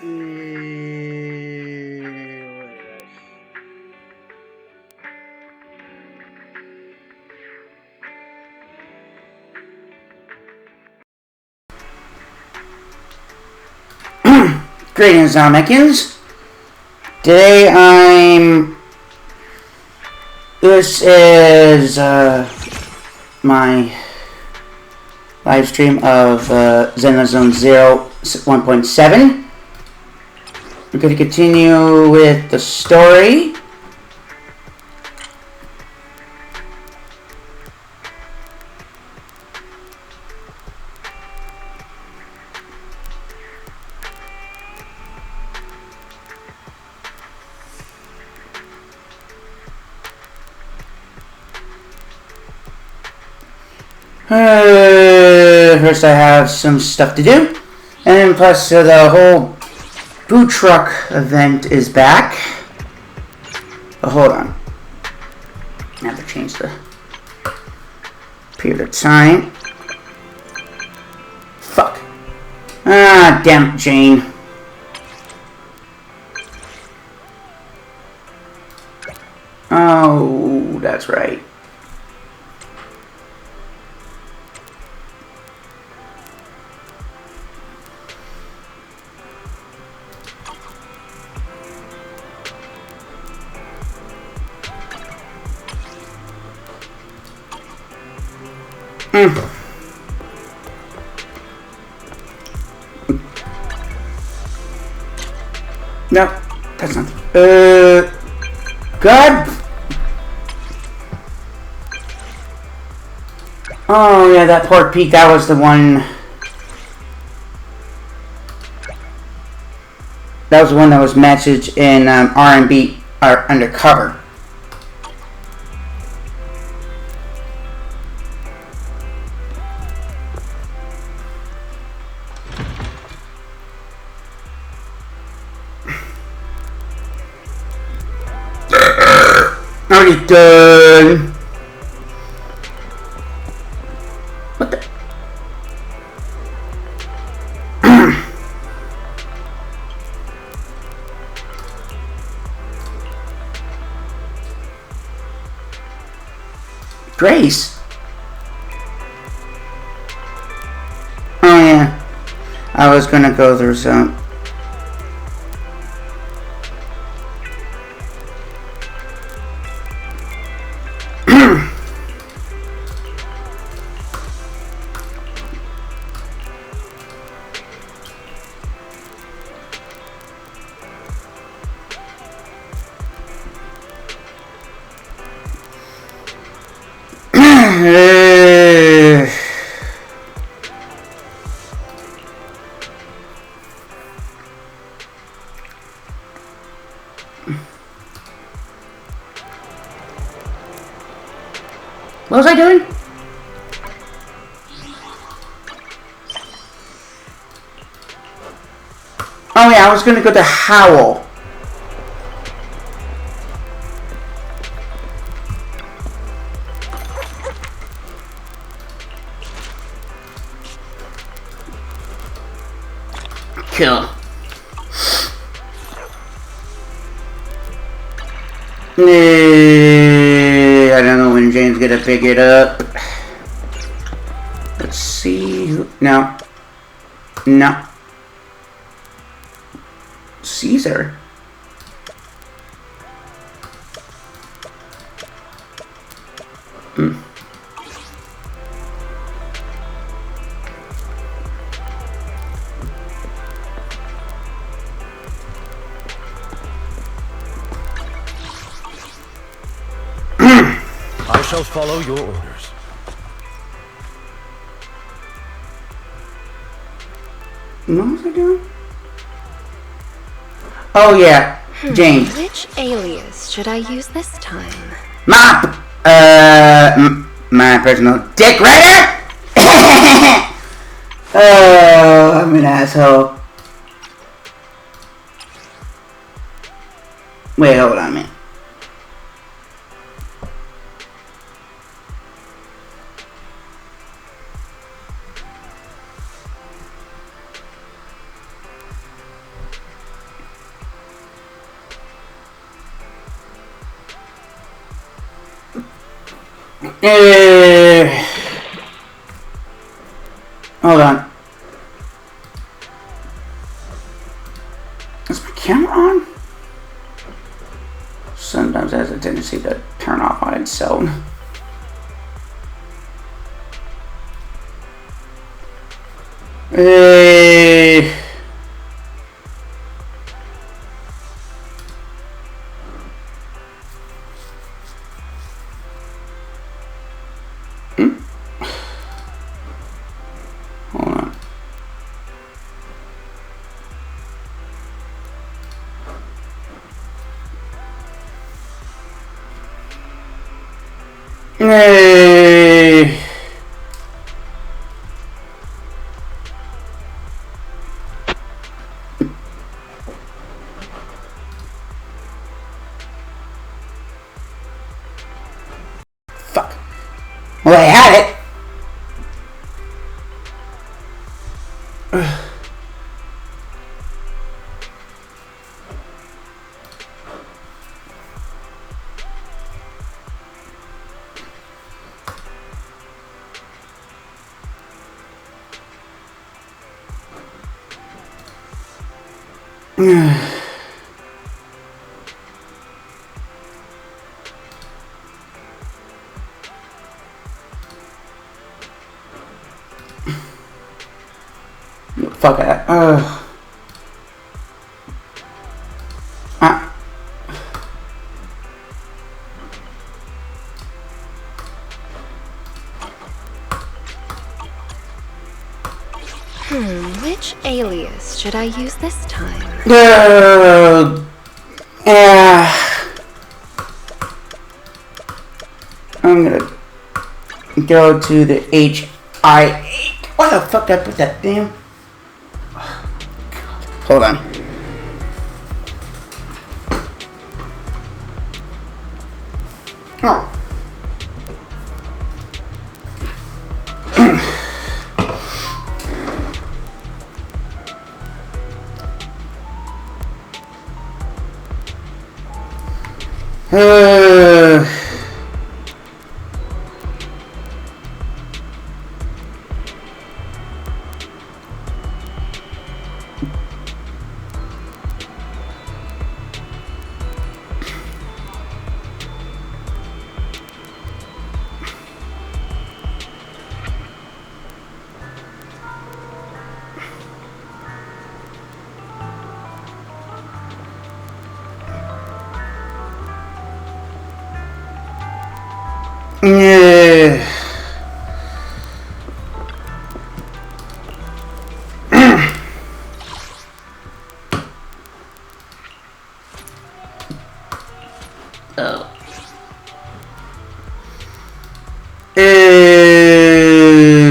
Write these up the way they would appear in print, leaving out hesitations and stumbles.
Greetings, Dinomecans. Today this is my live stream of Zenless on 1.7. We're going to continue with the story. First I have some stuff to do, and plus the whole food truck event is back. Oh, hold on, I have to change the period of time. Fuck. Ah, damn it, Jane. Oh, that's right. No, that's not. God. Oh yeah, that pork Pete. That was the one. That was the one that was messaged in R&B undercover. Already done. What the? Grace? Oh yeah. I was gonna go through some. What was I doing? Oh yeah, I was gonna go to Howl. Kill. I don't know when Jane's gonna pick it up. Let's see. No. No. Caesar. I shall follow your orders. What was I doing? Oh yeah, Jane. Which alias should I use this time? My personal dick writer. Oh, I'm an asshole. Wait, hold on a minute. Hold on. Is my camera on? Sometimes it has a tendency to turn off on its own. Hold on. Fuck. Well, I had it. Fuck that. Which alias should I use this time? I'm gonna go to the HI8. Why the fuck did I put that damn? Hold on. Oh.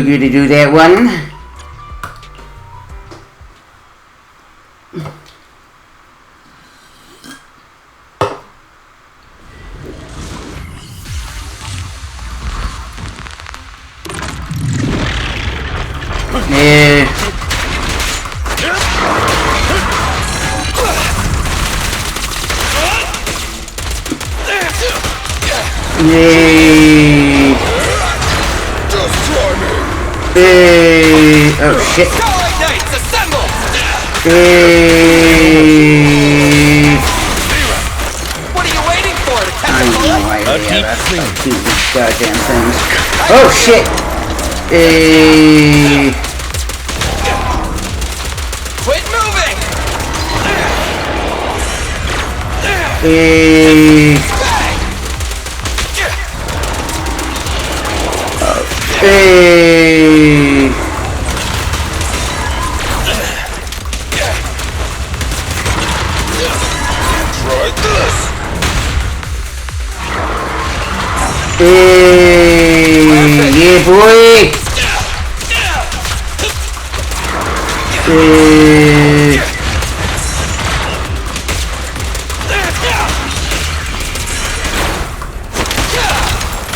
Gonna do that one. Oh shit. What are you waiting for? To catch a bullet? Keep these goddamn things. Oh shit. Quit moving. Yeah, boy.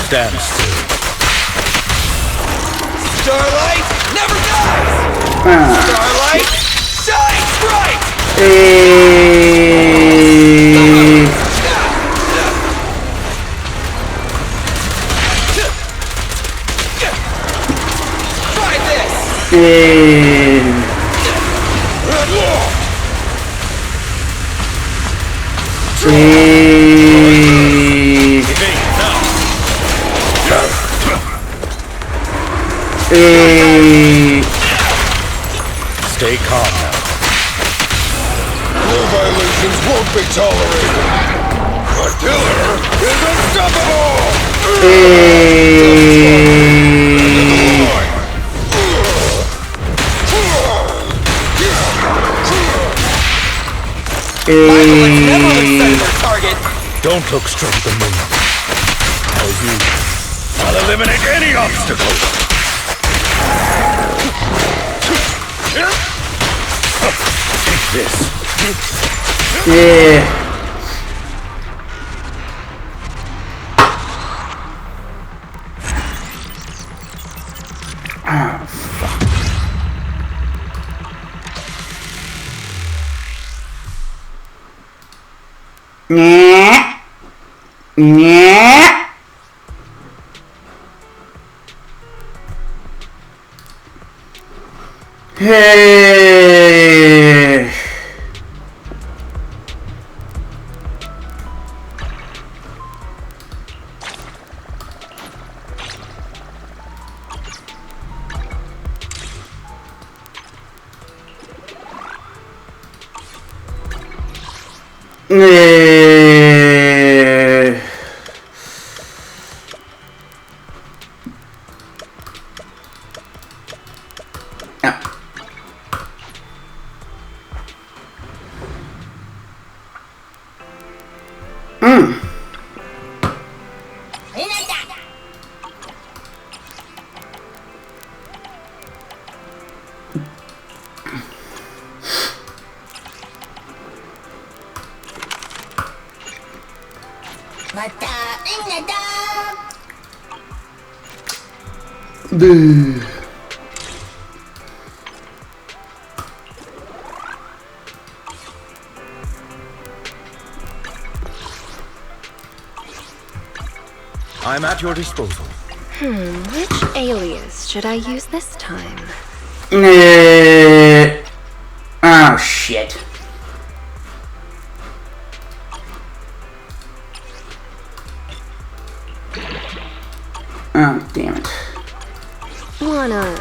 Stand still. Starlight never dies. Starlight shines bright. Stay calm now. Rule violations won't be tolerated. The killer is unstoppable! Violence never looks at their target. Don't look straight at me. I'll eliminate any obstacle. Take this. Yeah. Oh, fuck. Yeah. Yeah. Hey. I'm at your disposal. Which alias should I use this time? Oh, shit. Oh, damn it. Wanna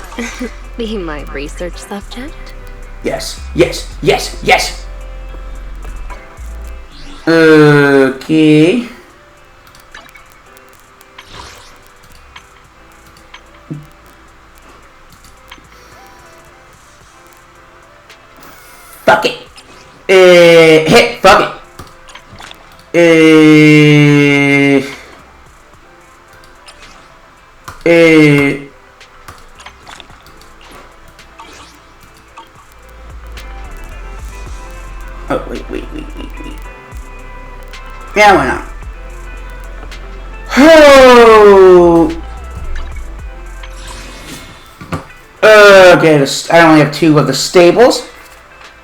be my research subject? Yes, yes, yes, yes! Okay. Fuck it. Hit, fuck it. Oh, wait. Yeah, why not? Oh! Okay, I only have 2 of the stables.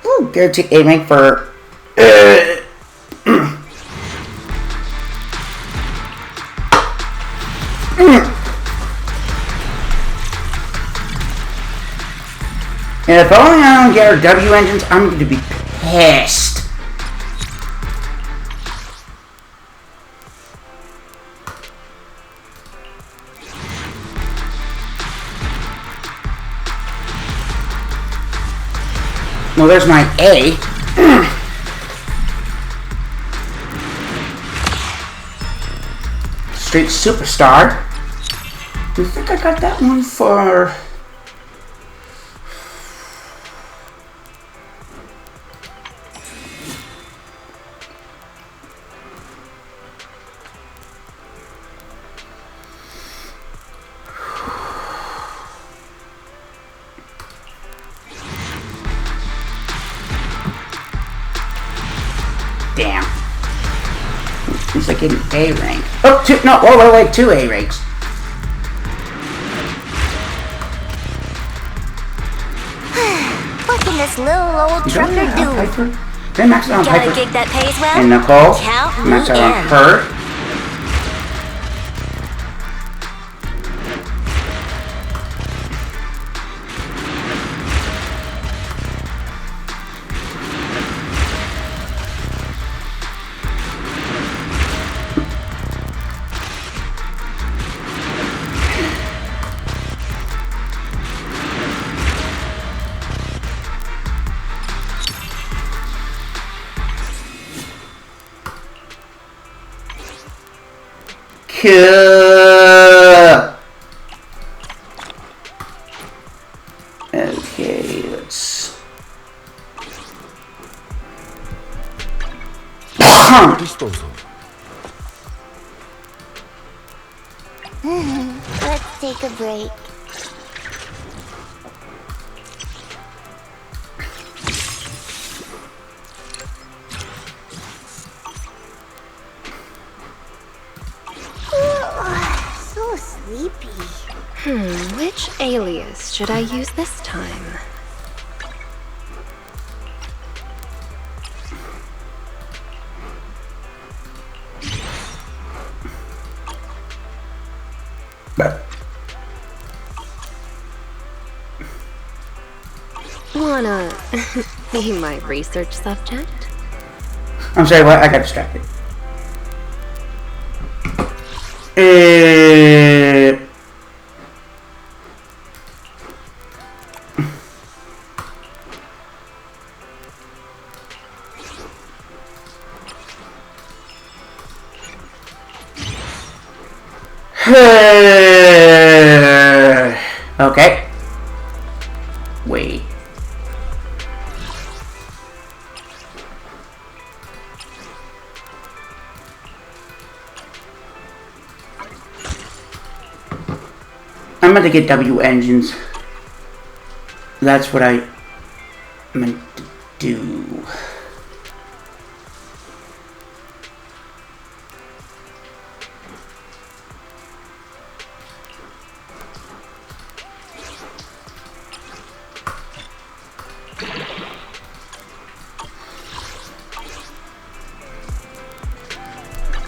Ooh, guarantee aiming for... And if only I don't get our W engines, I'm going to be pissed. Well, there's my A. Street Superstar. I think I got that one for... Damn. He's like getting A rank. Oh, 2, no, wait, 2 A ranks. What can this little old trucker do? Then max it on Got a Piper. gig that pays well? And Nicole. Count me Max it on in. her. Okay, let's. Disposal. Let's take a break. So sleepy. Which alias should I use this time? Wanna be my research subject? I'm sorry, what? I got distracted. Okay. Wait. I'm going to get W engines. That's what I meant to do.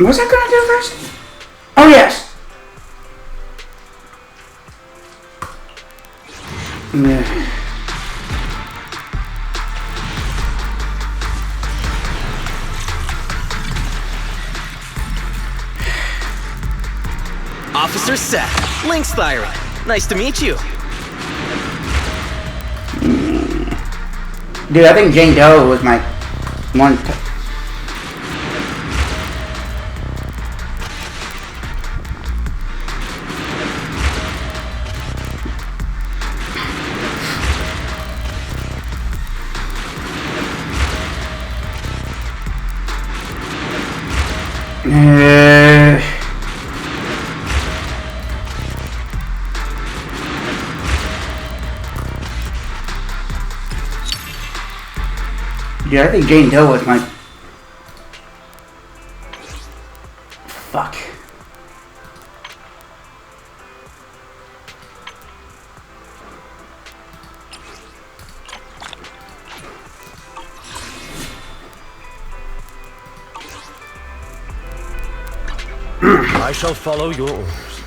What's that gonna do first? Oh yes. Officer Seth, Lynx Thyra. Nice to meet you. Dude, I think Jane Doe was my one. Yeah, I think Jane Doe was my... Fuck. I shall follow your orders.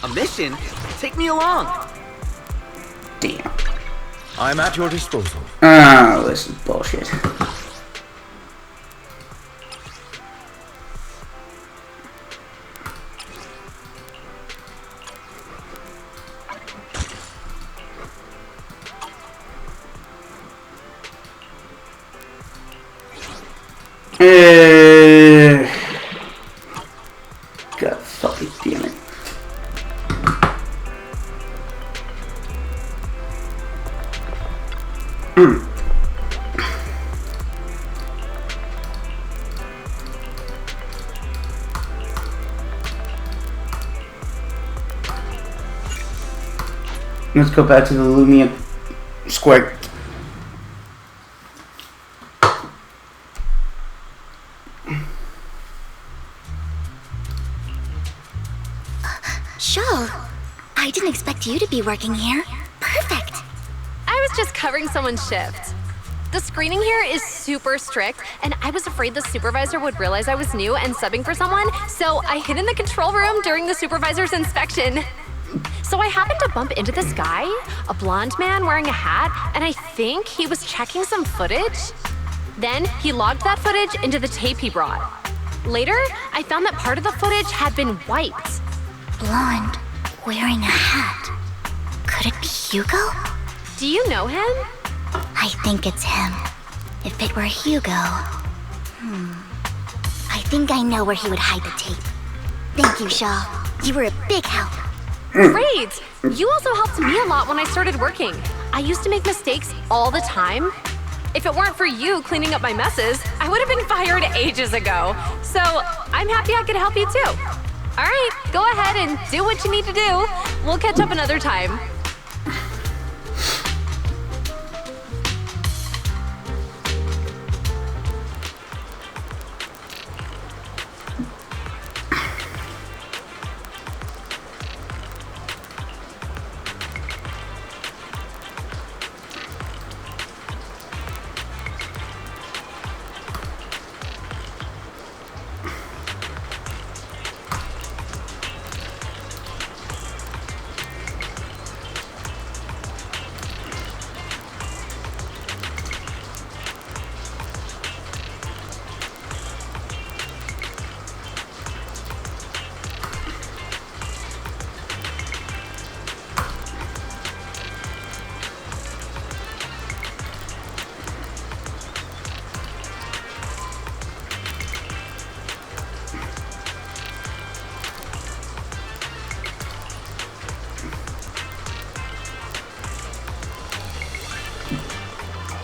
A mission? Take me along. Damn. I'm at your disposal. Oh, this is bullshit. God fucking damn it. Let's go back to the Lumia Square. Shul, I didn't expect you to be working here. Perfect. I was just covering someone's shift. The screening here is super strict, and I was afraid the supervisor would realize I was new and subbing for someone, so I hid in the control room during the supervisor's inspection. So I happened to bump into this guy, a blonde man wearing a hat, and I think he was checking some footage. Then he logged that footage into the tape he brought. Later, I found that part of the footage had been wiped. Blonde, wearing a hat. Could it be Hugo? Do you know him? I think it's him. If it were Hugo... I think I know where he would hide the tape. Thank you, Shaw. You were a big help. Great! You also helped me a lot when I started working. I used to make mistakes all the time. If it weren't for you cleaning up my messes, I would have been fired ages ago. So I'm happy I could help you too. All right, go ahead and do what you need to do. We'll catch up another time.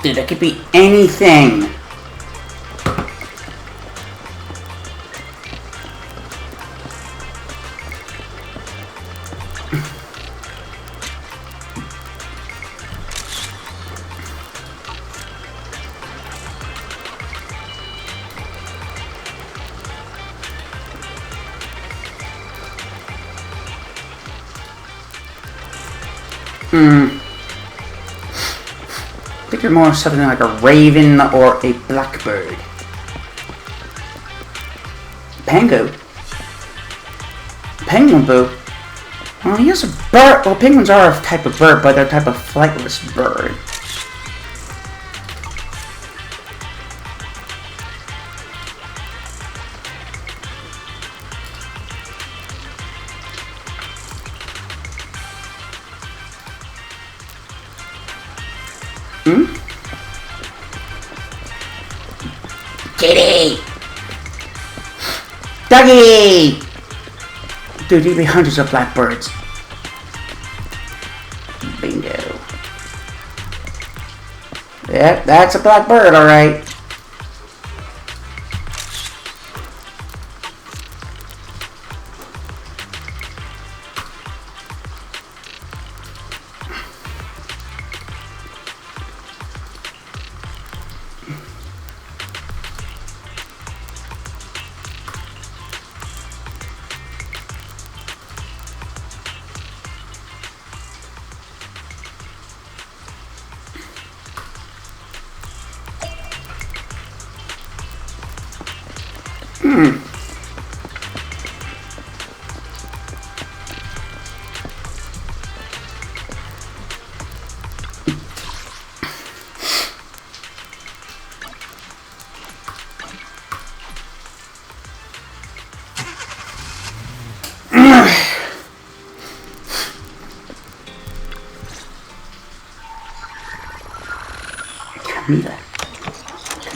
Dude, that could be anything. I think you're more something like a raven or a blackbird. Pango? Penguin boo? Well, he is a bird. Well, penguins are a type of bird, but they're a type of flightless bird. Kitty! Doggy! Dude, there'd be hundreds of blackbirds. Bingo. Yeah, that's a blackbird, alright.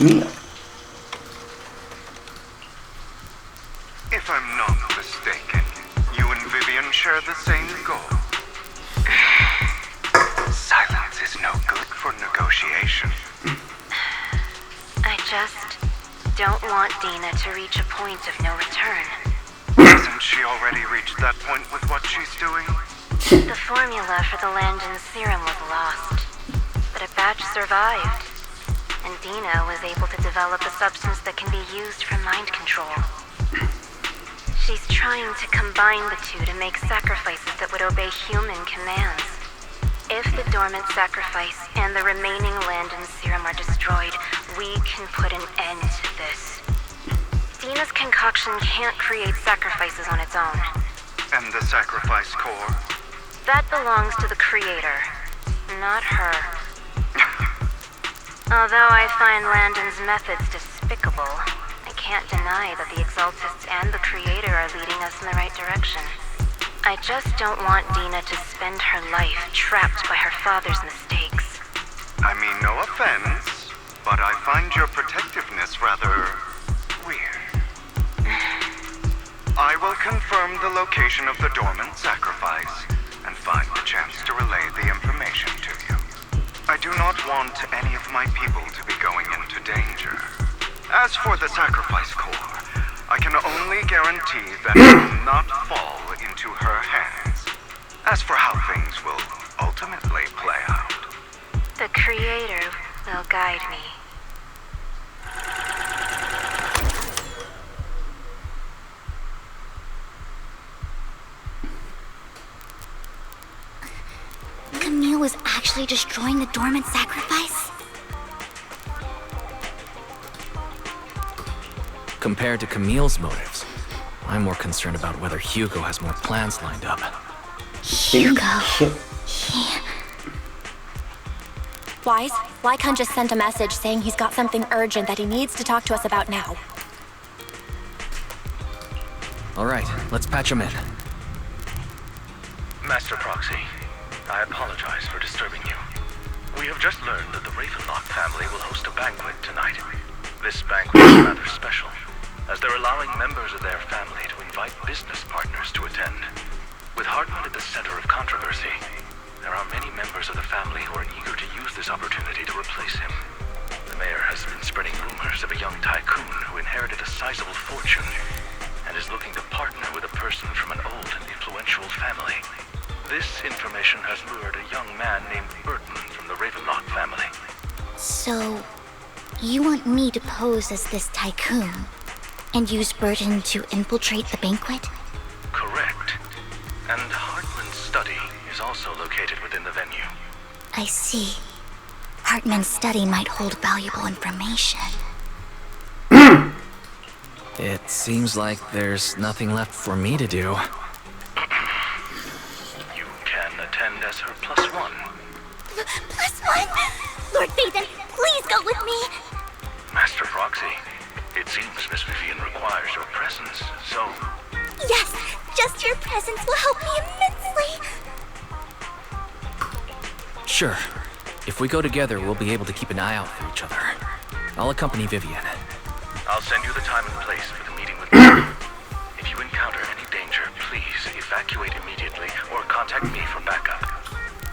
Camila. If I'm not mistaken, you and Vivian share the same goal. Silence is no good for negotiation. I just don't want Dina to reach a point of no return. Hasn't she already reached that point with what she's doing? The formula for the Landon serum was lost, but a batch survived, and Dina was able to develop a substance that can be used for mind control. She's trying to combine the two to make sacrifices that would obey human commands. If the dormant sacrifice and the remaining Landon serum are destroyed, we can put an end to this. Dina's concoction can't create sacrifices on its own. And the sacrifice core? That belongs to the creator, not her. Although I find Landon's methods despicable, I can't deny that the Exaltists and the Creator are leading us in the right direction. I just don't want Dina to spend her life trapped by her father's mistakes. I mean, no offense, but I find your protectiveness rather weird. I will confirm the location of the dormant sacrifice and find the chance to relay the information to you. I do not want any of my people to be going into danger. As for the sacrifice core, I can only guarantee that it will not fall into her hands. As for how things will ultimately play out, The Creator will guide me. Camille was actually destroying the dormant sacrifice? Compared to Camille's motives, I'm more concerned about whether Hugo has more plans lined up. Hugo. Wise, Lycon just sent a message saying he's got something urgent that he needs to talk to us about now. All right, let's patch him in. Master Proxy, I apologize for disturbing you. We have just learned that the Ravenlock family will host a banquet tonight. This banquet is rather special, as they're allowing members of their family to invite business partners to attend. With Hartman at the center of controversy, there are many members of the family who are eager to use this opportunity to replace him. The mayor has been spreading rumors of a young tycoon who inherited a sizable fortune and is looking to partner with a person from an old and influential family. This information has lured a young man named Burton from the Ravenlock family. So, you want me to pose as this tycoon and use Burton to infiltrate the banquet? Correct. And Hartman's study is also located within the venue. I see. Hartman's study might hold valuable information. It seems like there's nothing left for me to do. You can attend as her +1. +1? Lord Phaethon, please go with me! Master Proxy, it seems Miss Vivian requires your presence, so... Yes, just your presence will help me immensely! Sure. If we go together, we'll be able to keep an eye out for each other. I'll accompany Vivian. I'll send you the time and place for the meeting with me. If you encounter any danger, please evacuate immediately or contact me for backup.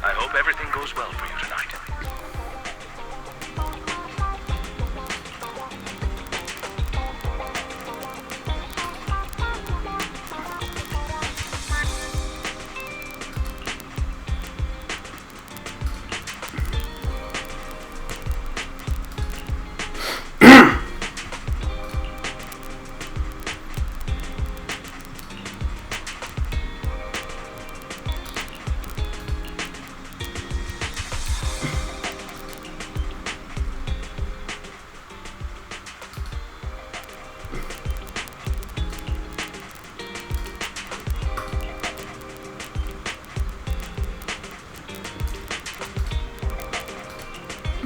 I hope everything goes well for you tonight.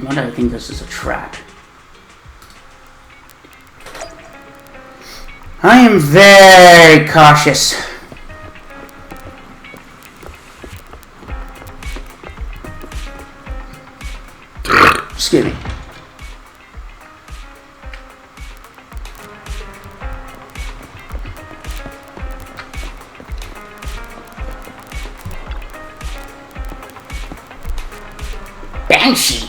Why do I think this is a trap? I am very cautious. Excuse me. Banshee.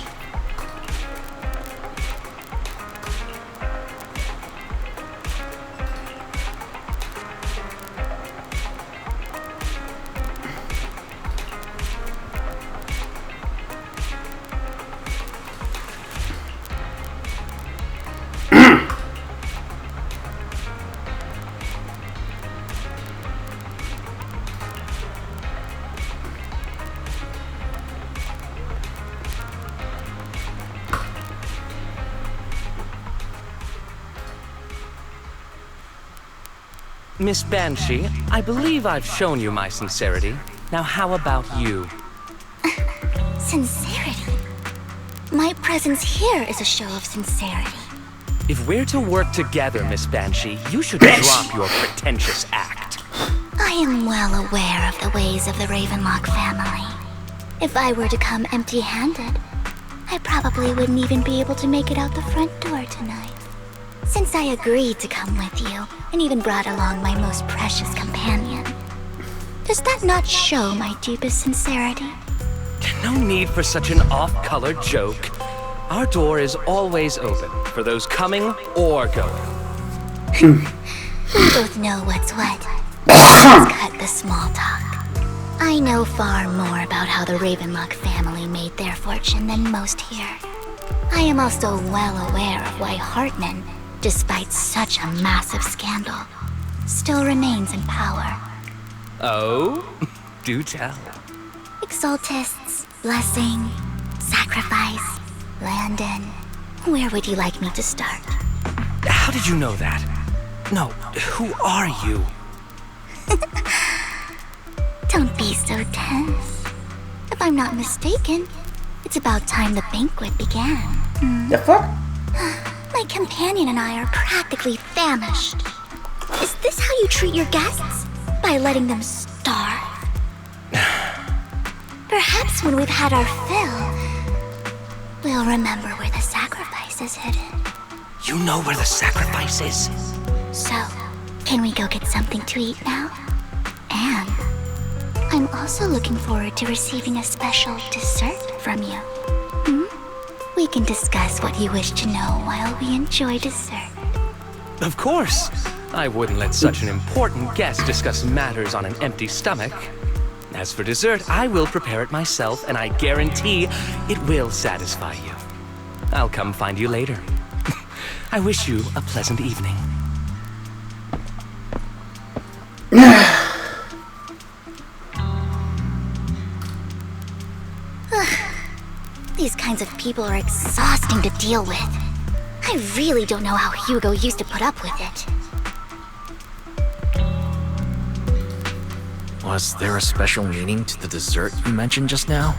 Miss Banshee, I believe I've shown you my sincerity. Now how about you? Sincerity? My presence here is a show of sincerity. If we're to work together, Miss Banshee, you should drop your pretentious act. I am well aware of the ways of the Ravenlock family. If I were to come empty-handed, I probably wouldn't even be able to make it out the front door tonight. Since I agreed to come with you, and even brought along my most precious companion, does that not show my deepest sincerity? No need for such an off-color joke. Our door is always open for those coming or going. We both know what's what. Let's cut the small talk. I know far more about how the Ravenlock family made their fortune than most here. I am also well aware of why Hartman, despite such a massive scandal, still remains in power. Oh? Do tell. Exaltists, blessing, sacrifice, Landon. Where would you like me to start? How did you know that? No, who are you? Don't be so tense. If I'm not mistaken, it's about time the banquet began. The fuck? My companion and I are practically famished. Is this how you treat your guests? By letting them starve? Perhaps when we've had our fill, we'll remember where the sacrifice is hidden. You know where the sacrifice is? So, can we go get something to eat now? And I'm also looking forward to receiving a special dessert from you. We can discuss what you wish to know while we enjoy dessert. Of course. I wouldn't let such an important guest discuss matters on an empty stomach. As for dessert, I will prepare it myself, and I guarantee it will satisfy you. I'll come find you later. I wish you a pleasant evening. These kinds of people are exhausting to deal with. I really don't know how Hugo used to put up with it. Was there a special meaning to the dessert you mentioned just now?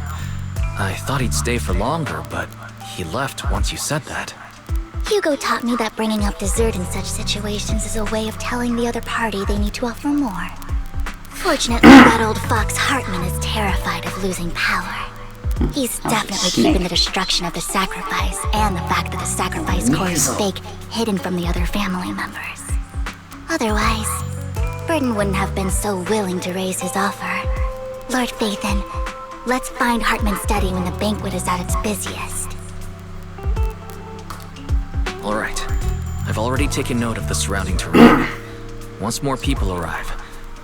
I thought he'd stay for longer, but he left once you said that. Hugo taught me that bringing up dessert in such situations is a way of telling the other party they need to offer more. Fortunately, that old fox Hartman is terrified of losing power. He's definitely keeping the destruction of the sacrifice and the fact that the sacrifice core is fake hidden from the other family members. Otherwise, Burton wouldn't have been so willing to raise his offer. Lord Phaethon, let's find Hartman's study when the banquet is at its busiest. All right. I've already taken note of the surrounding terrain. Once more people arrive,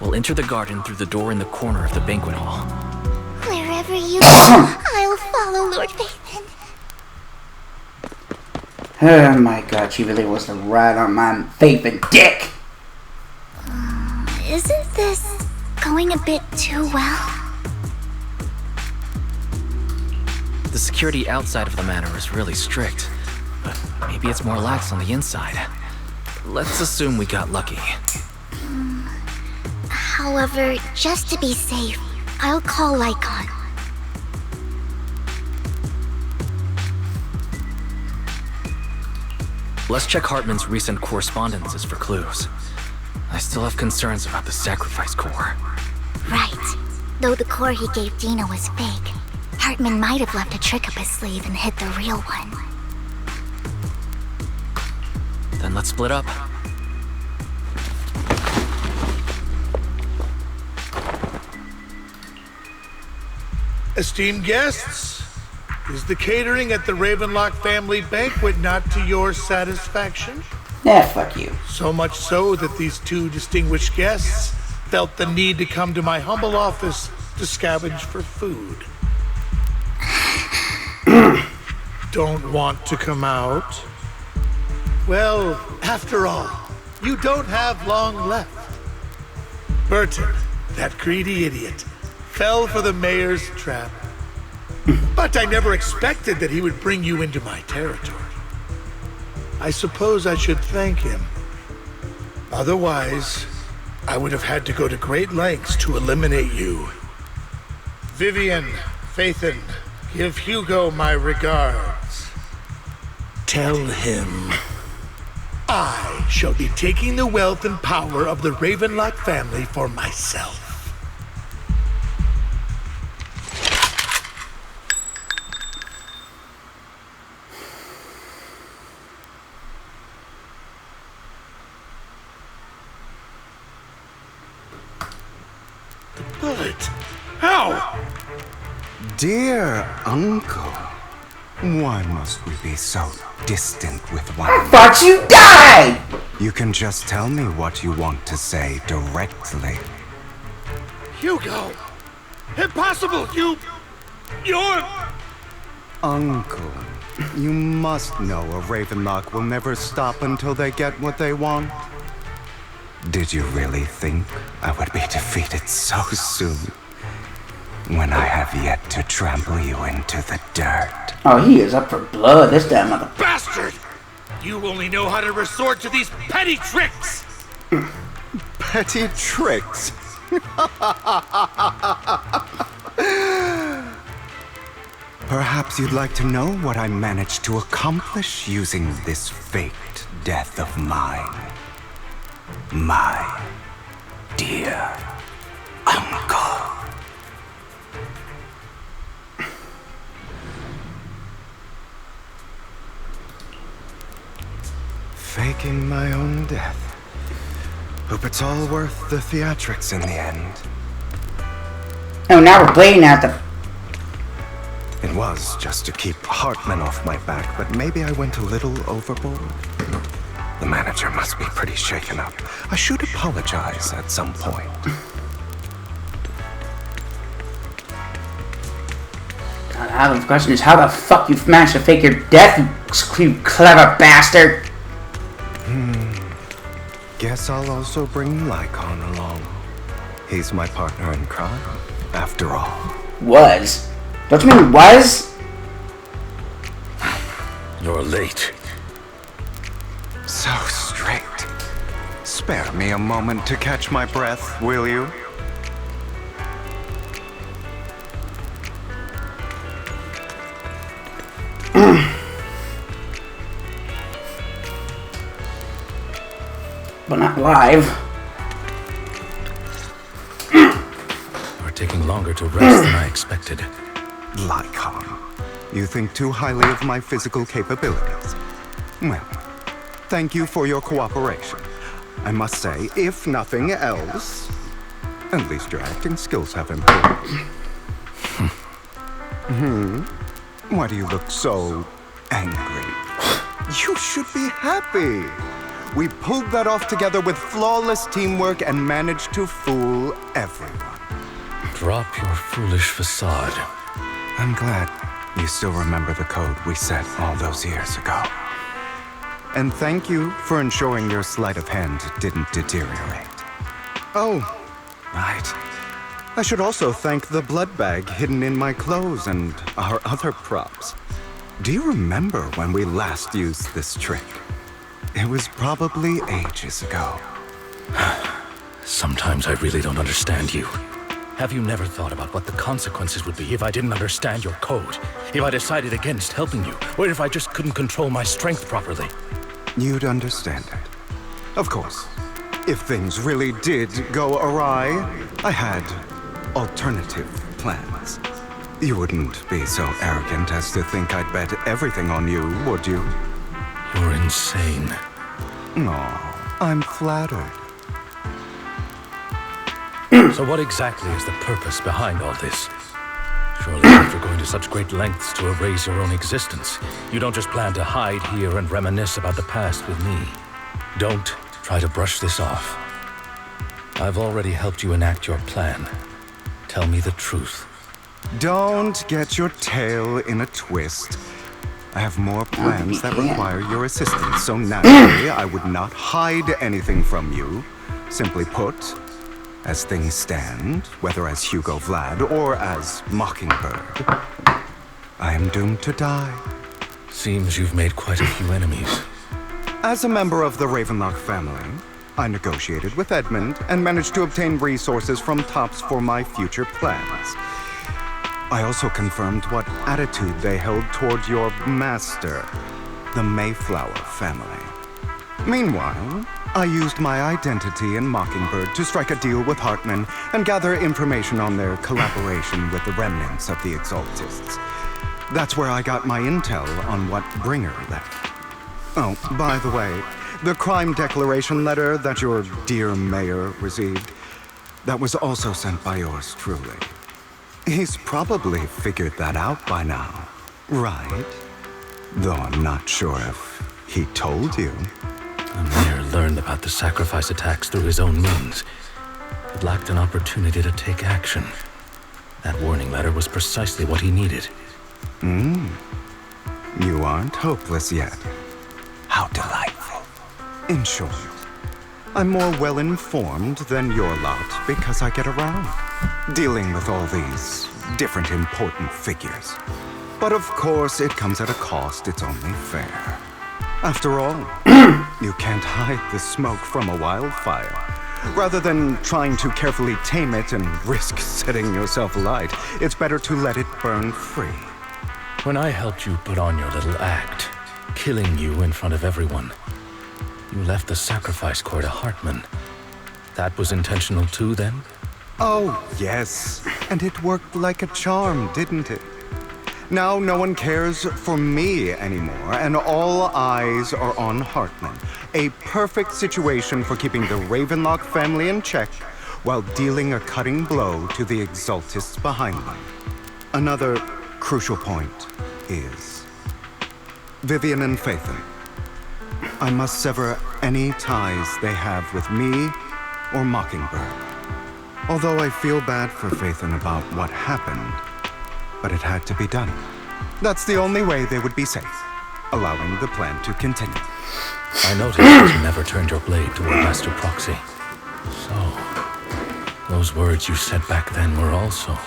we'll enter the garden through the door in the corner of the banquet hall. Wherever you go, I'll follow, Lord Phaethon. Oh my god, she really was the rat on my favorite dick! Isn't this going a bit too well? The security outside of the manor is really strict, but maybe it's more lax on the inside. Let's assume we got lucky. However, just to be safe, I'll call Lycon. Let's check Hartman's recent correspondences for clues. I still have concerns about the sacrifice core. Right. Though the core he gave Dina was fake, Hartman might have left a trick up his sleeve and hid the real one. Then let's split up. Esteemed guests, is the catering at the Ravenlock family banquet not to your satisfaction? Yeah, fuck you. So much so that these two distinguished guests felt the need to come to my humble office to scavenge for food. Don't want to come out? Well, after all, you don't have long left. Burton, that greedy idiot, fell for the mayor's trap. But I never expected that he would bring you into my territory. I suppose I should thank him. Otherwise, I would have had to go to great lengths to eliminate you. Vivian, Phaethon, give Hugo my regards. Tell him I shall be taking the wealth and power of the Ravenlock family for myself. The bullet! How? Dear uncle, why must we be so distant with one I thought you died! You can just tell me what you want to say directly. Hugo! Impossible! You're... Uncle, you must know a Ravenlock will never stop until they get what they want. Did you really think I would be defeated so soon? When I have yet to trample you into the dirt. Oh, he is up for blood, this damn mother... Bastard! You only know how to resort to these petty tricks! Petty tricks? Perhaps you'd like to know what I managed to accomplish using this faked death of mine. My dear uncle. Faking my own death. Hope it's all worth the theatrics in the end. Oh, now we're bleeding at them. It was just to keep Hartman off my back, but maybe I went a little overboard. The manager must be pretty shaken up. I should apologize at some point. The question is, how the fuck you managed to fake your death, you clever bastard? Guess I'll also bring Lycon along. He's my partner in crime, after all. Was? Don't you mean was? You're late. So straight. Spare me a moment to catch my breath, will you? But not live. You're taking longer to rest than I expected. Lycon, you think too highly of my physical capabilities. Well, thank you for your cooperation. I must say, if nothing else, at least your acting skills have improved. Why do you look so angry? You should be happy. We pulled that off together with flawless teamwork and managed to fool everyone. Drop your foolish facade. I'm glad you still remember the code we set all those years ago. And thank you for ensuring your sleight of hand didn't deteriorate. Oh, right. I should also thank the blood bag hidden in my clothes and our other props. Do you remember when we last used this trick? It was probably ages ago. Sometimes I really don't understand you. Have you never thought about what the consequences would be if I didn't understand your code? If I decided against helping you? Or if I just couldn't control my strength properly? You'd understand it. Of course. If things really did go awry, I had alternative plans. You wouldn't be so arrogant as to think I'd bet everything on you, would you? You're insane. Aw, I'm flattered. So what exactly is the purpose behind all this? Surely after going to such great lengths to erase your own existence, you don't just plan to hide here and reminisce about the past with me. Don't try to brush this off. I've already helped you enact your plan. Tell me the truth. Don't get your tail in a twist. I have more plans that require your assistance, so naturally I would not hide anything from you. Simply put, as things stand, whether as Hugo Vlad or as Mockingbird, I am doomed to die. Seems you've made quite a few enemies. As a member of the Ravenlock family, I negotiated with Edmund and managed to obtain resources from Tops for my future plans. I also confirmed what attitude they held toward your master, the Mayflower family. Meanwhile, I used my identity in Mockingbird to strike a deal with Hartman and gather information on their collaboration with the remnants of the Exaltists. That's where I got my intel on what Bringer left. Oh, by the way, the crime declaration letter that your dear mayor received, that was also sent by yours truly. He's probably figured that out by now, right? Though I'm not sure if he told you. The mayor learned about the sacrifice attacks through his own means, but lacked an opportunity to take action. That warning letter was precisely what he needed. You aren't hopeless yet. How delightful. In short, I'm more well-informed than your lot because I get around, dealing with all these different important figures. But of course, it comes at a cost. It's only fair. After all, you can't hide the smoke from a wildfire. Rather than trying to carefully tame it and risk setting yourself alight, it's better to let it burn free. When I helped you put on your little act, killing you in front of everyone, you left the sacrifice core to Hartman. That was intentional too, then? Oh, yes. And it worked like a charm, didn't it? Now no one cares for me anymore, and all eyes are on Hartman. A perfect situation for keeping the Ravenlock family in check while dealing a cutting blow to the Exaltists behind them. Another crucial point is Vivian and Phaethon. I must sever any ties they have with me or Mockingbird. Although I feel bad for Phaethon about what happened, but it had to be done. That's the only way they would be safe, allowing the plan to continue. I noticed that you never turned your blade toward Master Proxy. So, those words you said back then were also...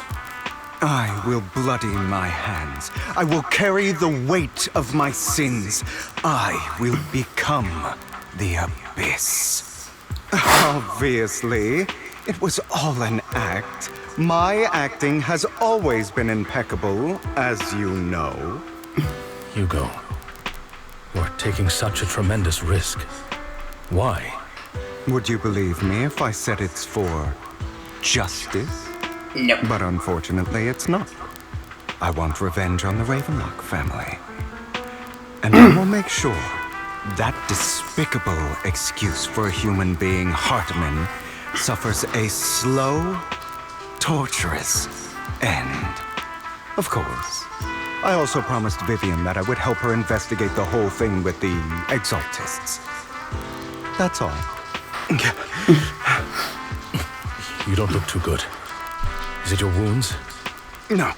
I will bloody my hands. I will carry the weight of my sins. I will become the Abyss. Obviously, it was all an act. My acting has always been impeccable, as you know. Hugo, you're taking such a tremendous risk. Why? Would you believe me if I said it's for justice? No. But unfortunately, it's not. I want revenge on the Ravenlock family. And I will make sure that despicable excuse for a human being, Hartman, suffers a slow, torturous end. Of course. I also promised Vivian that I would help her investigate the whole thing with the Exaltists. That's all. You don't look too good. Is it your wounds? No.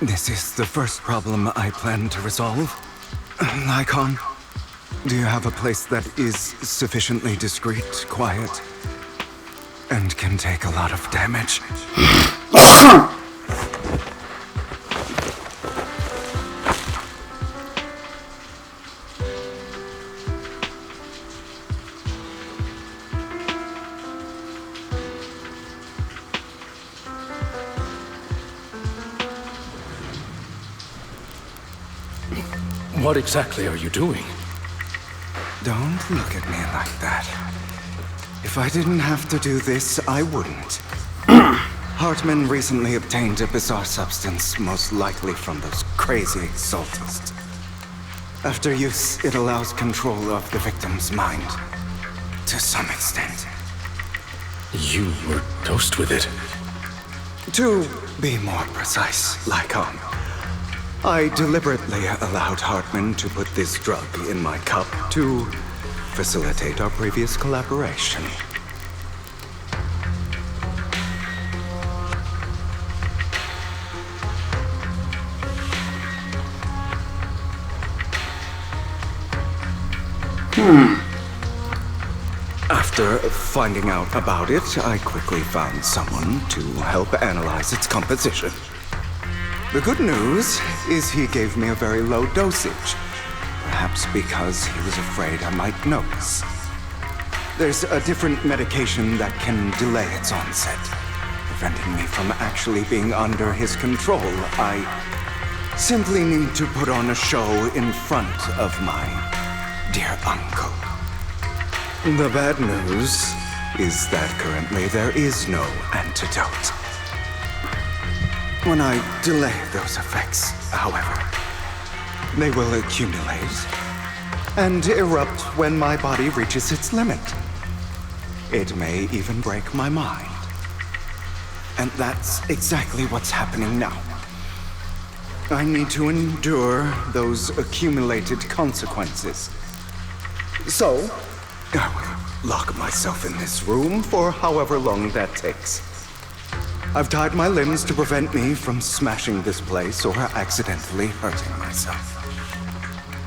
This is the first problem I plan to resolve. Nikon, do you have a place that is sufficiently discreet, quiet, and can take a lot of damage? What exactly are you doing? Don't look at me like that. If I didn't have to do this, I wouldn't. Hartman recently obtained a bizarre substance, most likely from those crazy Exaltists. After use, it allows control of the victim's mind. To some extent. You were dosed with it. To be more precise, Lycon, I deliberately allowed Hartman to put this drug in my cup to facilitate our previous collaboration. After finding out about it, I quickly found someone to help analyze its composition. The good news is he gave me a very low dosage, perhaps because he was afraid I might notice. There's a different medication that can delay its onset, preventing me from actually being under his control. I simply need to put on a show in front of my dear uncle. The bad news is that currently there is no antidote. When I delay those effects, however, they will accumulate and erupt when my body reaches its limit. It may even break my mind. And that's exactly what's happening now. I need to endure those accumulated consequences. So, I will lock myself in this room for however long that takes. I've tied my limbs to prevent me from smashing this place or accidentally hurting myself.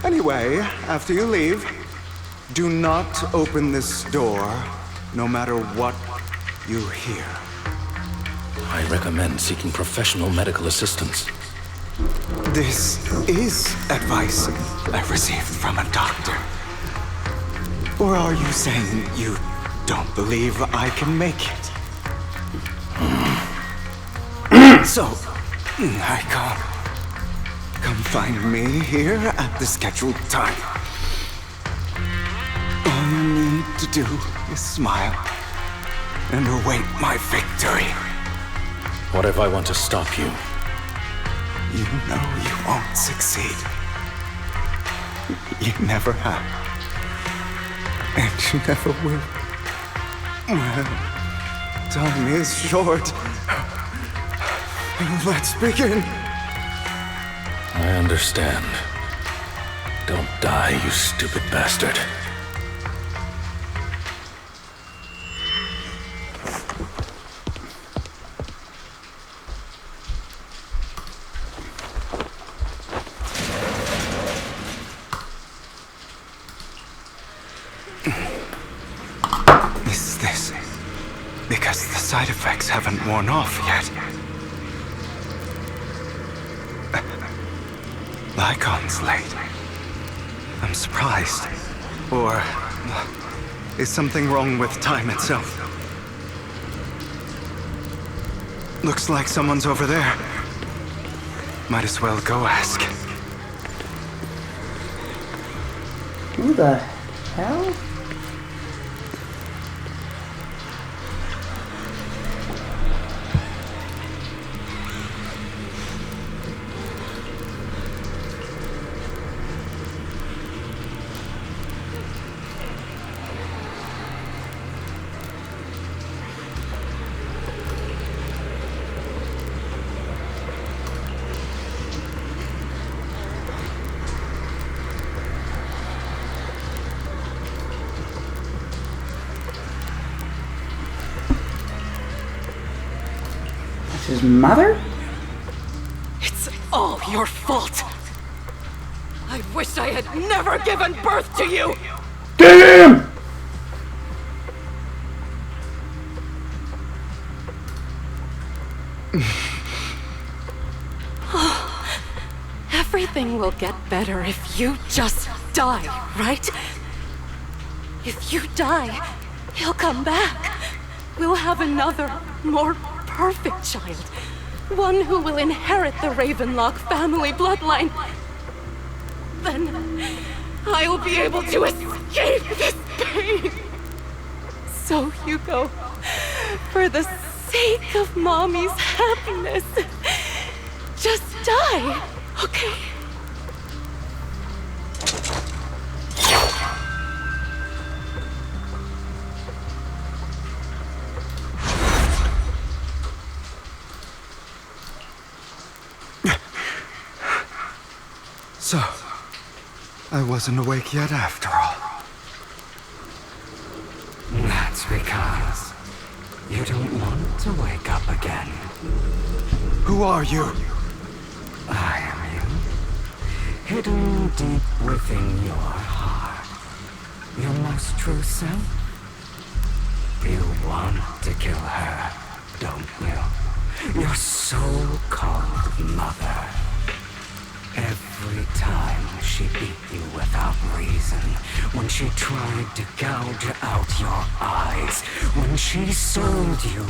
Anyway, after you leave, do not open this door, no matter what you hear. I recommend seeking professional medical assistance. This is advice I received from a doctor. Or are you saying you don't believe I can make it? So, I come find me here at the scheduled time. All you need to do is smile and await my victory. What if I want to stop you? You know you won't succeed. You never have. And you never will. Well, time is short. Let's begin. I understand. Don't die, you stupid bastard. Is this because the side effects haven't worn off yet? Lycon's late. I'm surprised. Or is something wrong with time itself? Looks like someone's over there. Might as well go ask. Who the hell? His mother? It's all your fault. I wish I had never given birth to you. Damn! Everything will get better if you just die, right? If you die, he'll come back. We'll have another, more perfect child. One who will inherit the Ravenlock family bloodline. Then I will be able to escape this pain. So, Hugo, for the sake of Mommy's happiness, just die, okay? So, I wasn't awake yet after all. That's because you don't want to wake up again. Who are you? I am you. Hidden deep within your heart. Your most true self. You want to kill her, don't you? Your so-called mother. Every time she beat you without reason, when she tried to gouge out your eyes, when she sold you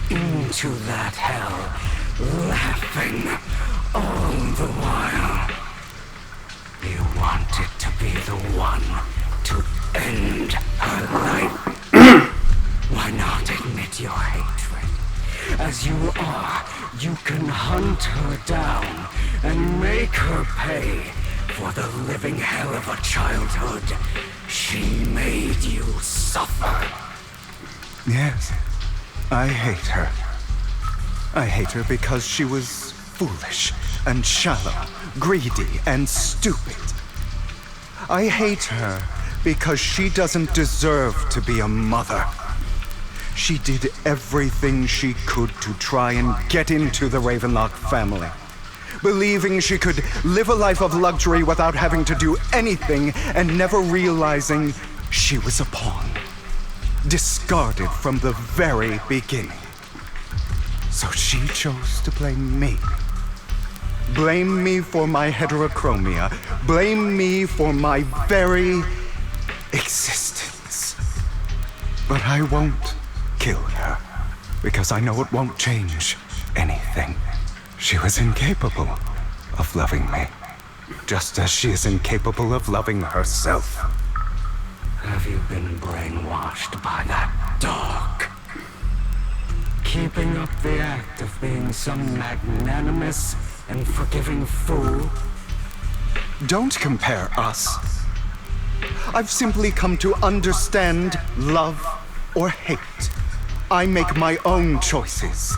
into that hell, laughing all the while. You wanted to be the one as you are, you can hunt her down and make her pay for the living hell of a childhood she made you suffer. Yes, I hate her. I hate her because she was foolish and shallow, greedy and stupid. I hate her because she doesn't deserve to be a mother. She did everything she could to try and get into the Ravenlock family, believing she could live a life of luxury without having to do anything and never realizing she was a pawn, discarded from the very beginning. So she chose to blame me. Blame me for my heterochromia. Blame me for my very existence. But I won't kill her, because I know it won't change anything. She was incapable of loving me, just as she is incapable of loving herself. Have you been brainwashed by that dog? Keeping up the act of being some magnanimous and forgiving fool? Don't compare us. I've simply come to understand love or hate. I make my own choices,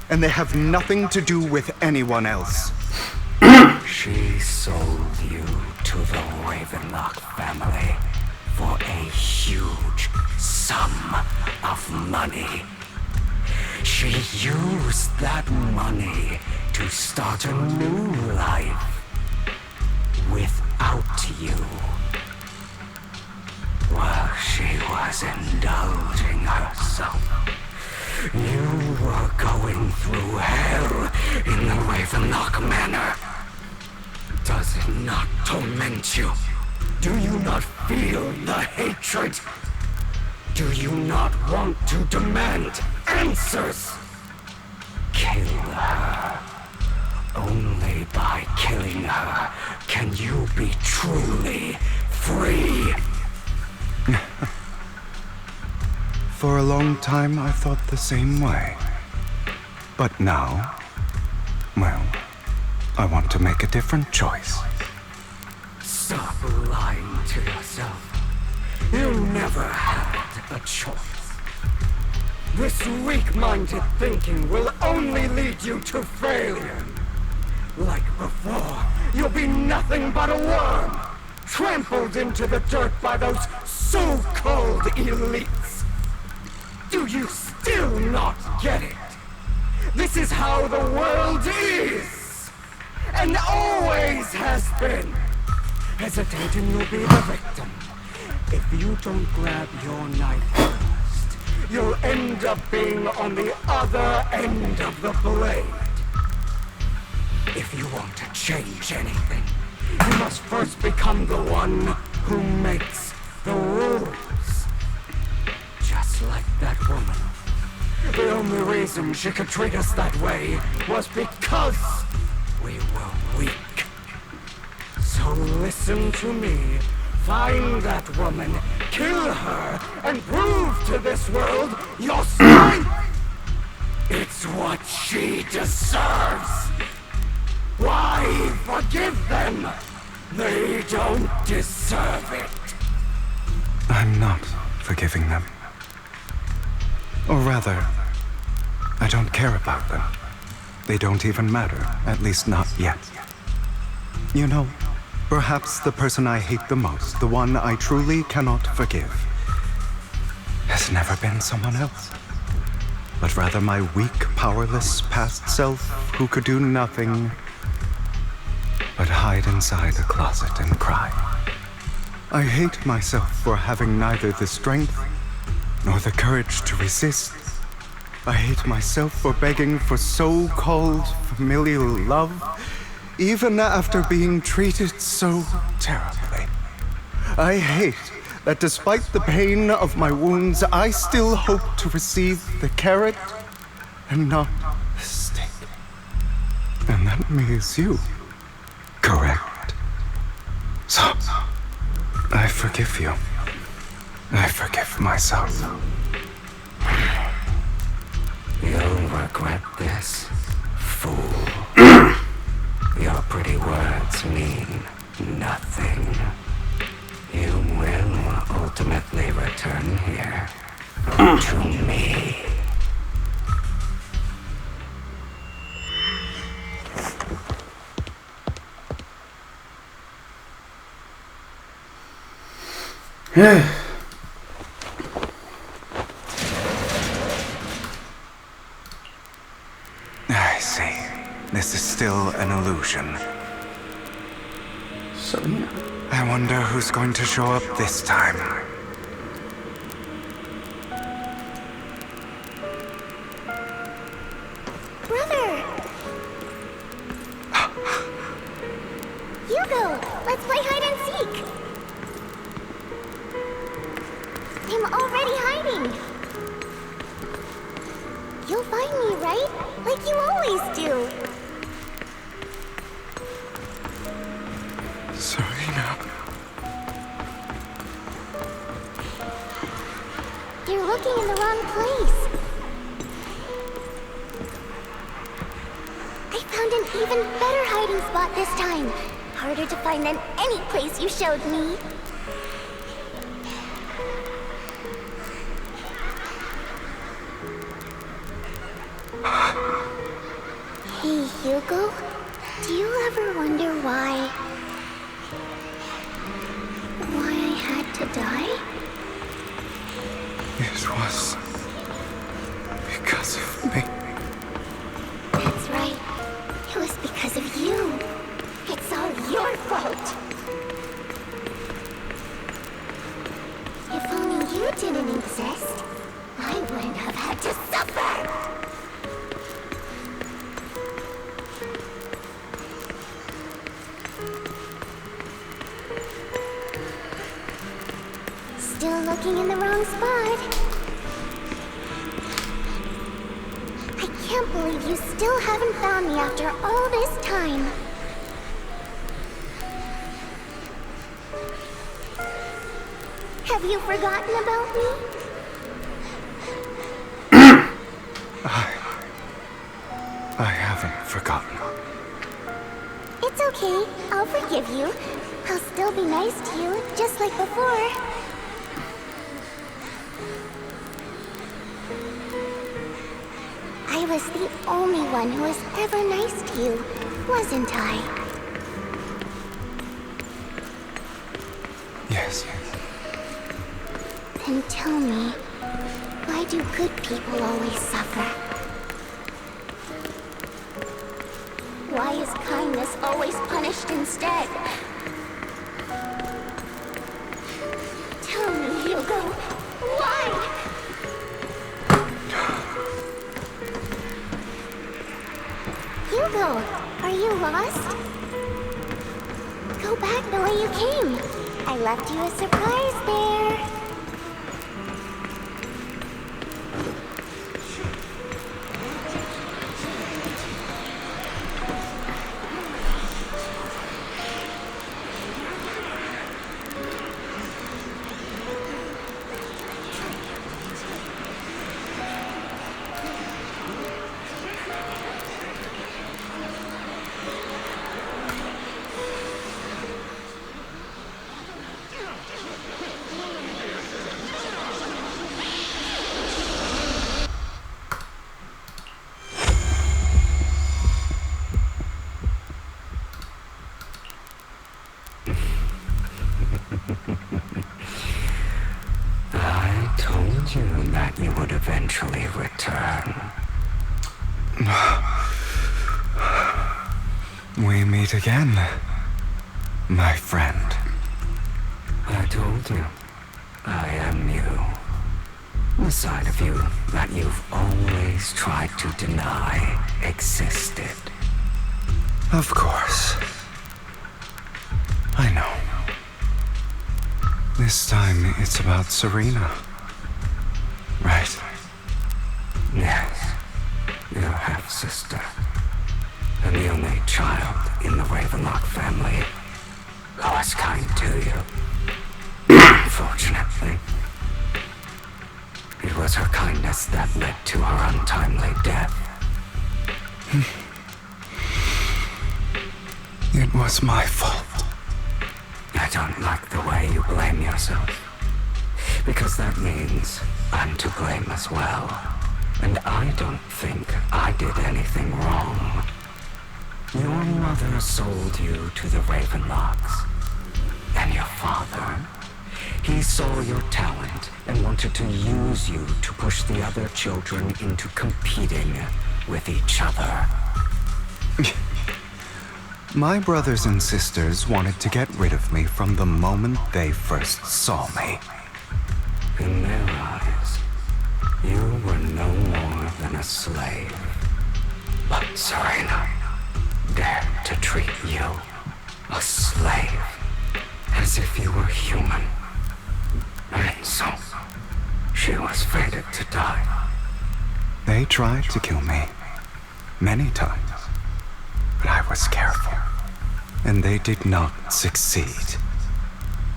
and they have nothing to do with anyone else. She sold you to the Ravenlock family for a huge sum of money. She used that money to start a new life without you. While she was indulging herself, you were going through hell in the Ravenlock Manor. Does it not torment you? Do you not feel the hatred? Do you not want to demand answers? Kill her. Only by killing her can you be truly free. For a long time, I thought the same way. But now, well, I want to make a different choice. Stop lying to yourself. You never had a choice. This weak-minded thinking will only lead you to failure. Like before, you'll be nothing but a worm, trampled into the dirt by those so-called elites. Do you still not get it? This is how the world is, and always has been. Hesitate and you'll be the victim. If you don't grab your knife first, you'll end up being on the other end of the blade. If you want to change anything, you must first become the one who makes the rules. Just like that woman. The only reason she could treat us that way was because we were weak. So listen to me. Find that woman, kill her, and prove to this world your strength! It's what she deserves! Why forgive them? They don't deserve it. I'm not forgiving them. Or rather, I don't care about them. They don't even matter, at least not yet. You know, perhaps the person I hate the most, the one I truly cannot forgive, has never been someone else, but rather my weak, powerless past self who could do nothing but hide inside a closet and cry. I hate myself for having neither the strength nor the courage to resist. I hate myself for begging for so-called familial love, even after being treated so terribly. I hate that despite the pain of my wounds, I still hope to receive the carrot and not the stick. And that means you. Correct. So, I forgive you. I forgive myself. You'll regret this, fool. Your pretty words mean nothing. You will ultimately return here to me. I see. This is still an illusion. So, yeah. I wonder who's going to show up this time. Brother! Hugo, let's play hide and seek! I'm already hiding! You'll find me, right? Like you always do! Serena. You're looking in the wrong place. I found an even better hiding spot this time. Harder to find than any place you showed me. Hey, Hugo. Do you ever wonder why I had to die? It was because of me. That's right. It was because of you. It's all your fault. If only you didn't exist, I wouldn't have had to suffer. Still looking in the wrong spot. I can't believe you still haven't found me after all this time. Have you forgotten about me? I haven't forgotten. It's okay. I'll forgive you. I'll still be nice to you, just like before. I was the only one who was ever nice to you, wasn't I? Yes. Then tell me, why do good people always suffer? Why is kindness always punished instead? Tell me, Hugo, why? Hugo, are you lost? Go back the way you came. I left you a surprise there. I told you that you would eventually return. We meet again, my friend. I told you, I am you. The side of you that you've always tried to deny existed. Of course. I know. This time it's about Serena. Right? Yes, your half-sister. And the only child in the Ravenlock family who was kind to you. Unfortunately, it was her kindness guess that led to her untimely death. It was my fault. I don't like the way you blame yourself. Because that means I'm to blame as well. And I don't think I did anything wrong. Your mother sold you to the Ravenlocks. And your father, he saw your talent and wanted to use you to push the other children into competing with each other. My brothers and sisters wanted to get rid of me from the moment they first saw me. In their eyes, you were no more than a slave. But Serena dared to treat you, a slave, as if you were human. And so, she was fated to die. They tried to kill me many times, but I was careful, and they did not succeed.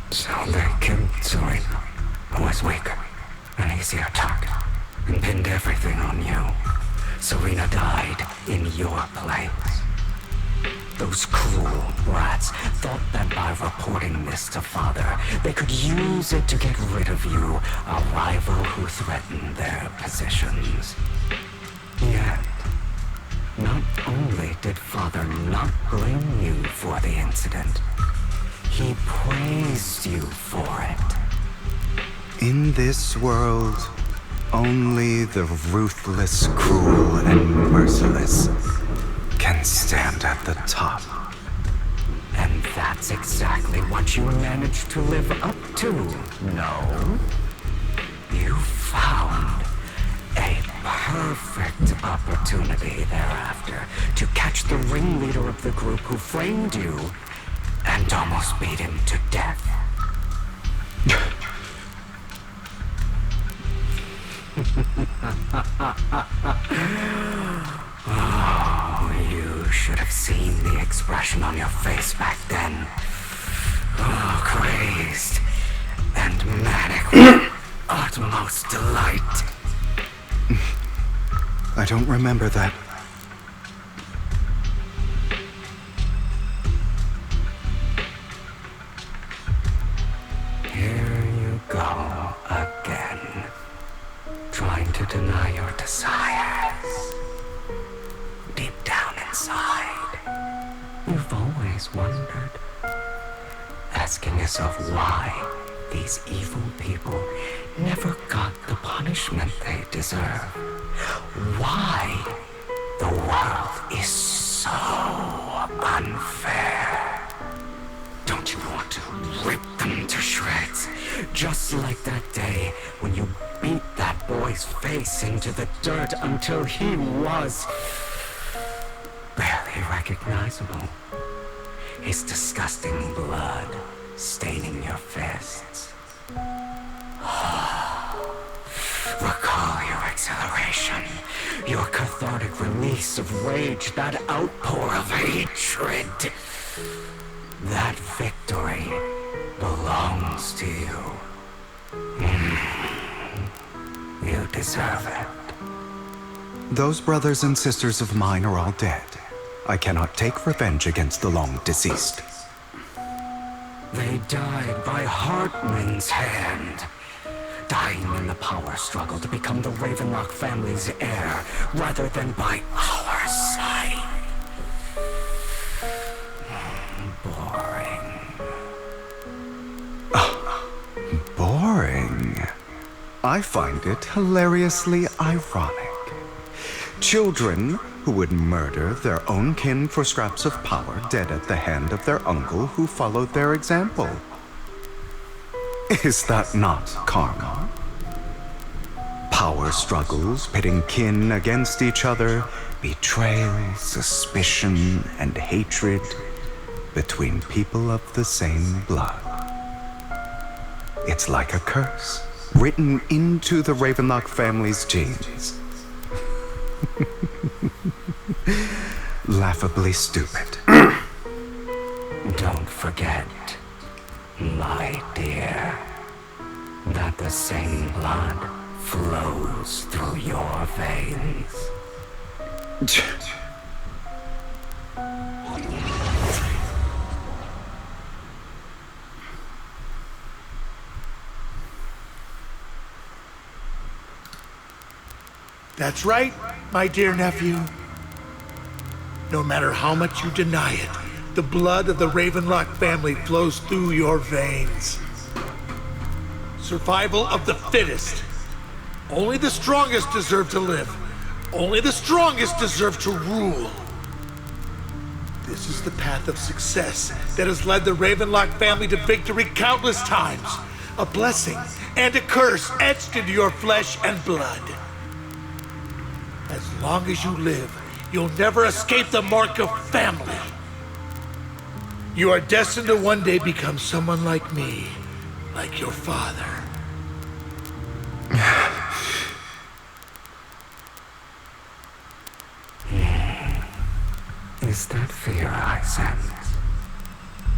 So they killed Serena, who was weaker, an easier target, and pinned everything on you. Serena died in your place. Those cruel brats thought that by reporting this to Father, they could use it to get rid of you, a rival who threatened their positions. Yet, not only did Father not blame you for the incident, he praised you for it. In this world, only the ruthless, cruel, and merciless can stand at the top. And that's exactly what you managed to live up to, no? You found a perfect opportunity thereafter to catch the ringleader of the group who framed you and almost beat him to death. Oh, you should have seen the expression on your face back then. Oh, crazed and manic with utmost delight. I don't remember that. Here you go again, trying to deny your desires. Deep down inside, you've always wondered, asking yourself why these evil people never got the punishment they deserve. Why the world is so unfair. Don't you want to rip them to shreds? Just like that day when you beat that boy's face into the dirt until he was barely recognizable. His disgusting blood staining your fists. Recall your exhilaration, your cathartic release of rage, that outpour of hatred. That victory belongs to you. You deserve it. Those brothers and sisters of mine are all dead. I cannot take revenge against the long deceased. They died by Hartman's hand, dying in the power struggle to become the Ravenlock family's heir, rather than by our side. Boring. Boring? I find it hilariously ironic. Children who would murder their own kin for scraps of power dead at the hand of their uncle who followed their example. Is that not karma? Power struggles pitting kin against each other, betrayal, suspicion, and hatred between people of the same blood. It's like a curse written into the Ravenlock family's genes. Laughably stupid. Don't forget, my dear, that the same blood flows through your veins. That's right, my dear nephew. No matter how much you deny it, the blood of the Ravenlock family flows through your veins. Survival of the fittest. Only the strongest deserve to live. Only the strongest deserve to rule. This is the path of success that has led the Ravenlock family to victory countless times. A blessing and a curse etched into your flesh and blood. As long as you live, you'll never escape the mark of family. You are destined to one day become someone like me, like your father. Is that fear I sense?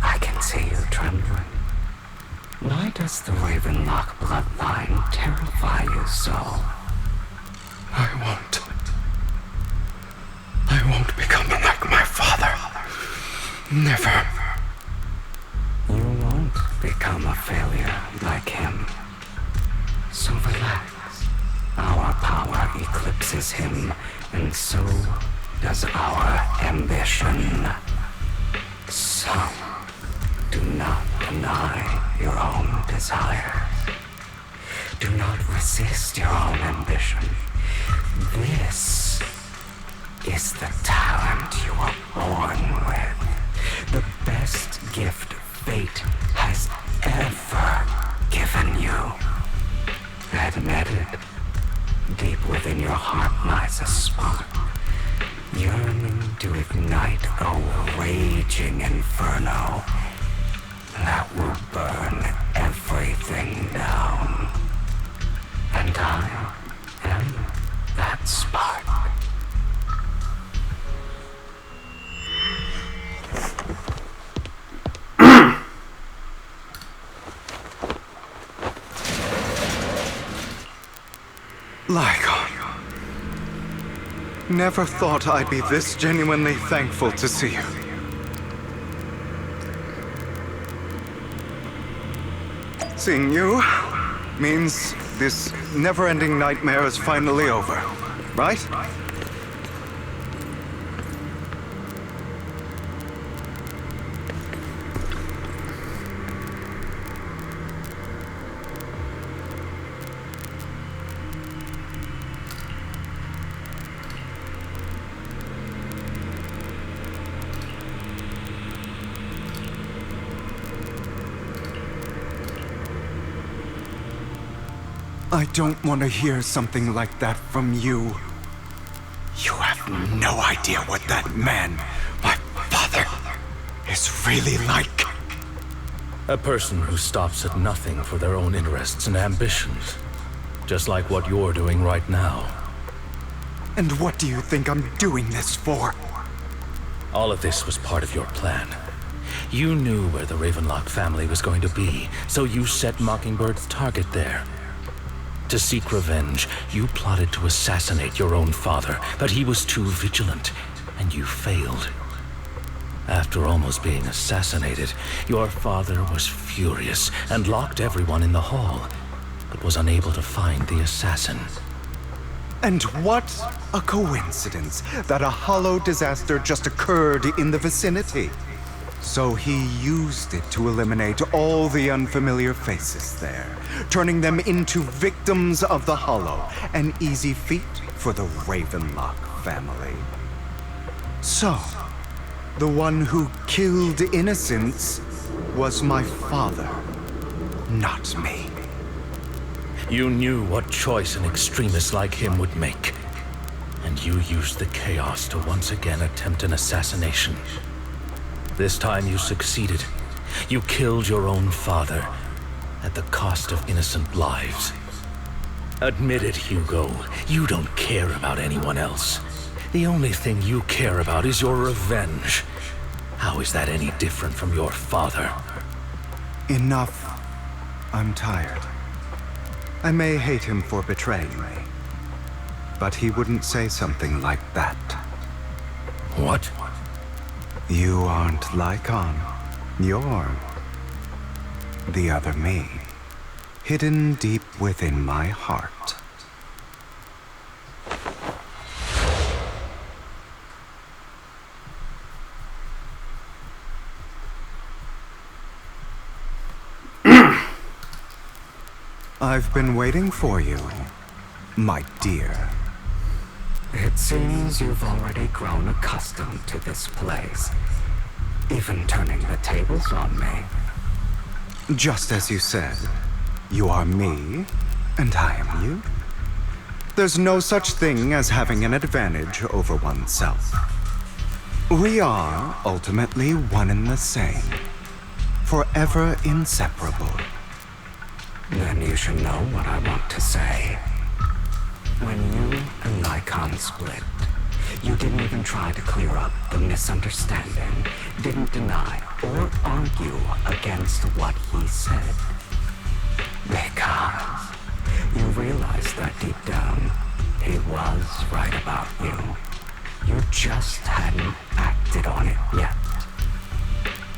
I can see you trembling. Why does the Ravenlock bloodline terrify you so? I won't become like my father. Never. You won't become a failure like him. So relax. Our power eclipses him, and so does our ambition. So, do not deny your own desires. Do not resist your own ambition. This is the talent you were born with. The best gift fate has ever given you. Admit it. Deep within your heart lies a spark, yearning to ignite a raging inferno that will burn everything down. And I am that spark. Lygon. Never thought I'd be this genuinely thankful to see you. Seeing you means this never-ending nightmare is finally over, right? I don't want to hear something like that from you. You have no idea what that man, my father, is really like. A person who stops at nothing for their own interests and ambitions. Just like what you're doing right now. And what do you think I'm doing this for? All of this was part of your plan. You knew where the Ravenlock family was going to be, so you set Mockingbird's target there. To seek revenge, you plotted to assassinate your own father, but he was too vigilant, and you failed. After almost being assassinated, your father was furious and locked everyone in the hall, but was unable to find the assassin. And what a coincidence that a hollow disaster just occurred in the vicinity. So he used it to eliminate all the unfamiliar faces there, turning them into victims of the Hollow, an easy feat for the Ravenlock family. So, the one who killed innocents was my father, not me. You knew what choice an extremist like him would make, and you used the chaos to once again attempt an assassination. This time you succeeded. You killed your own father, at the cost of innocent lives. Admit it, Hugo. You don't care about anyone else. The only thing you care about is your revenge. How is that any different from your father? Enough. I'm tired. I may hate him for betraying me, but he wouldn't say something like that. What? You aren't Lycon. You're the other me, hidden deep within my heart. I've been waiting for you, my dear. It seems you've already grown accustomed to this place, even turning the tables on me. Just as you said, you are me, and I am you. There's no such thing as having an advantage over oneself. We are ultimately one and the same, forever inseparable. Then you should know what I want to say. When you and Lycon split, you didn't even try to clear up the misunderstanding, didn't deny or argue against what he said. Because you realized that deep down, he was right about you. You just hadn't acted on it yet.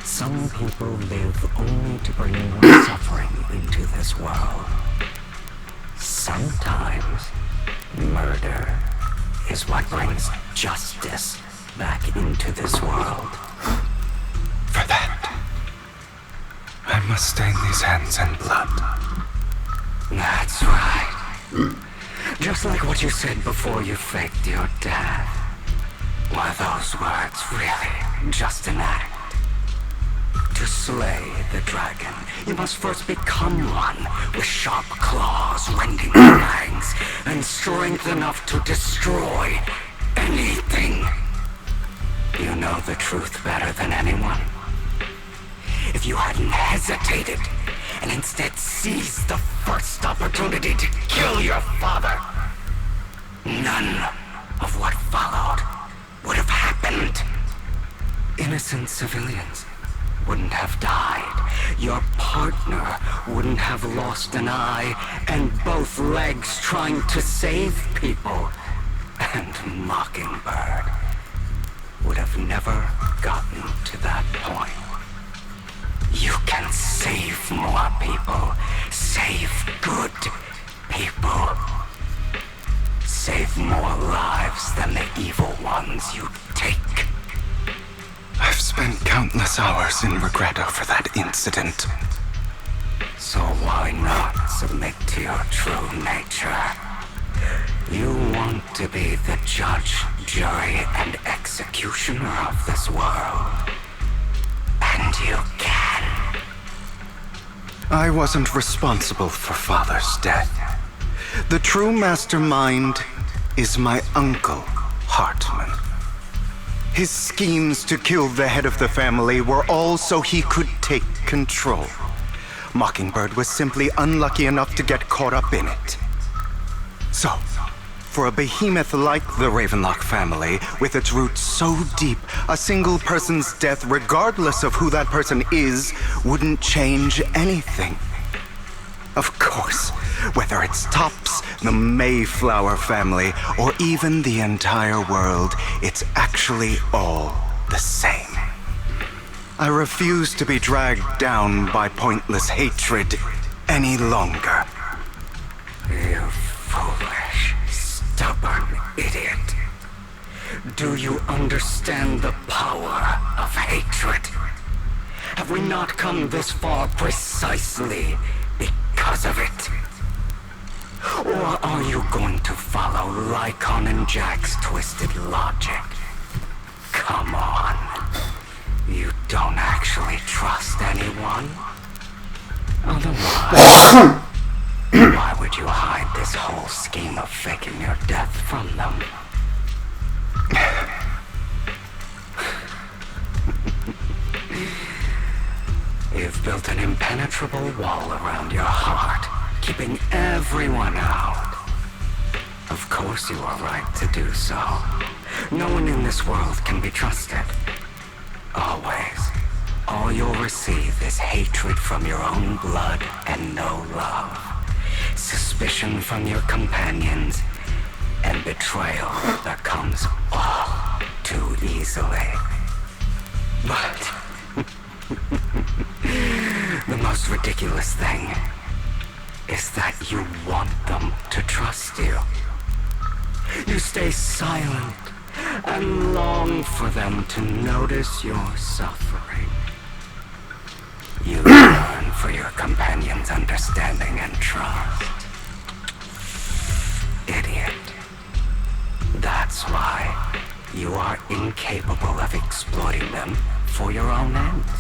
Some people live only to bring more suffering into this world. Sometimes, murder is what brings justice back into this world. For that, I must stain these hands in blood. That's right. Just like what you said before you faked your death. Were those words really just an act? To slay the dragon, you must first become one with sharp claws, rending fangs, and strength enough to destroy anything. You know the truth better than anyone. If you hadn't hesitated and instead seized the first opportunity to kill your father, none of what followed would have happened. Innocent civilians wouldn't have died. Your partner wouldn't have lost an eye and both legs trying to save people. And Mockingbird would have never gotten to that point. You can save more people. Save good people. Save more lives than the evil ones you take. I've spent countless hours in regret over that incident. So why not submit to your true nature? You want to be the judge, jury, and executioner of this world. And you can. I wasn't responsible for Father's death. The true mastermind is my uncle, Hartman. His schemes to kill the head of the family were all so he could take control. Mockingbird was simply unlucky enough to get caught up in it. So, for a behemoth like the Ravenlock family, with its roots so deep, a single person's death, regardless of who that person is, wouldn't change anything. Of course, whether it's Tops, the Mayflower family, or even the entire world, it's actually all the same. I refuse to be dragged down by pointless hatred any longer. You foolish, stubborn idiot. Do you understand the power of hatred? Have we not come this far precisely because of it? Or are you going to follow Lycon and Jack's twisted logic? Come on. You don't actually trust anyone? Otherwise, why would you hide this whole scheme of faking your death from them? You've built an impenetrable wall around your heart, keeping everyone out. Of course you are right to do so. No one in this world can be trusted. Always. All you'll receive is hatred from your own blood and no love. Suspicion suspicion from your companions, and betrayal that comes all too easily. But the most ridiculous thing is that you want them to trust you. You stay silent and long for them to notice your suffering. You yearn for your companion's understanding and trust. Idiot. That's why you are incapable of exploiting them for your own ends.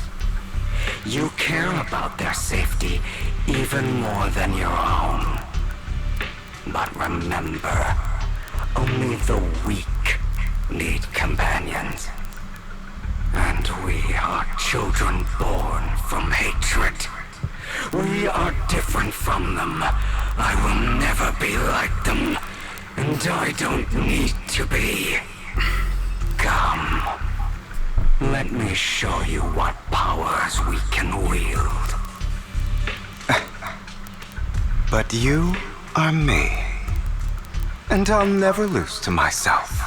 You care about their safety even more than your own. But remember, only the weak need companions. And we are children born from hatred. We are different from them. I will never be like them. And I don't need to be. Come. Let me show you what powers we can wield. But you are me. And I'll never lose to myself.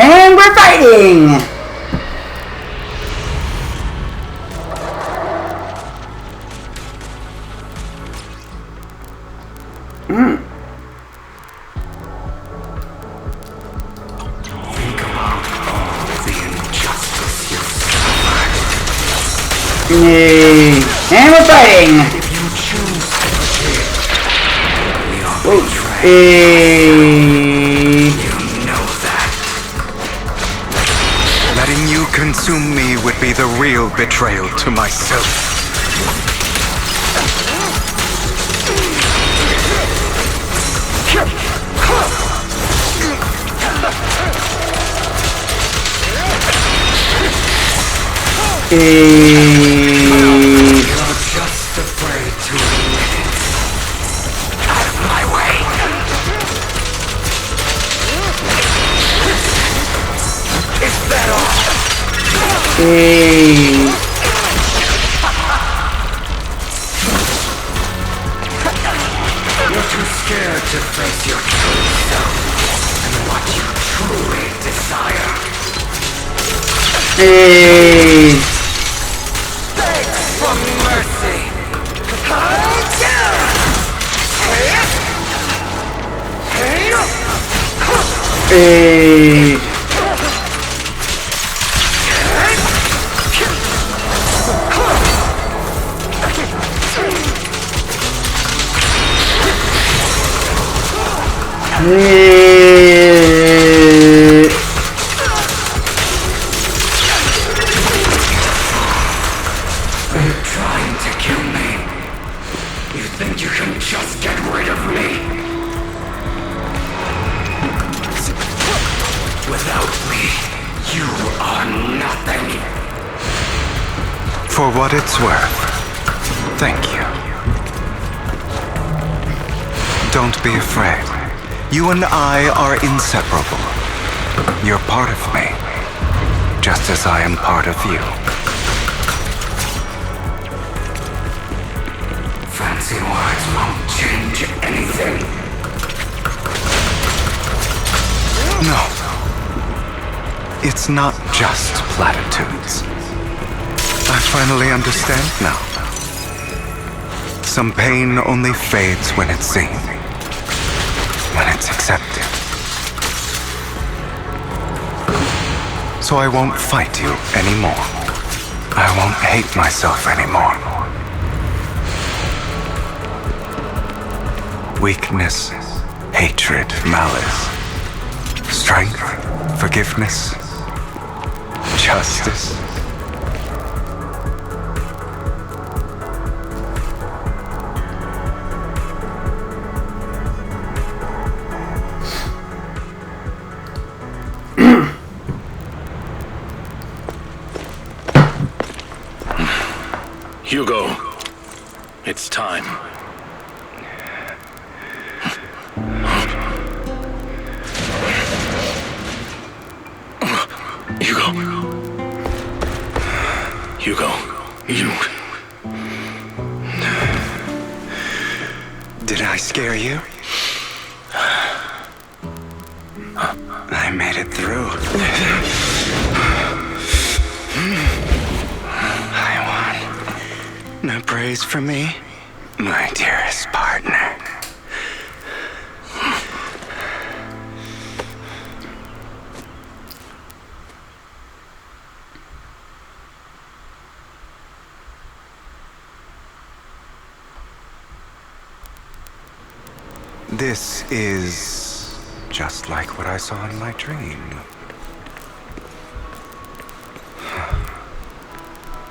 And we're fighting! Think about all the injustice you've suffered. And we're fighting! If you choose to forgive, we are betrayed. You know that. Letting you consume me would be the real betrayal to myself. You're just afraid to admit it. Out of my way. Is that all? You're too scared to face your true self and what you truly desire. Beg for mercy. Trying to kill me. You think you can just get rid of me? Without me, you are nothing. For what it's worth, thank you. Don't be afraid. You and I are inseparable. You're part of me, just as I am part of you. Fancy words won't change anything. No. It's not just platitudes. I finally understand now. Some pain only fades when it's seen, when it's accepted. So I won't fight you anymore. I won't hate myself anymore. Weakness, hatred, malice, strength, forgiveness, justice. Hugo, it's time. Hugo, you... Did I scare you? I made it through. I won. No praise from me, my dearest partner. This is just like what I saw in my dream.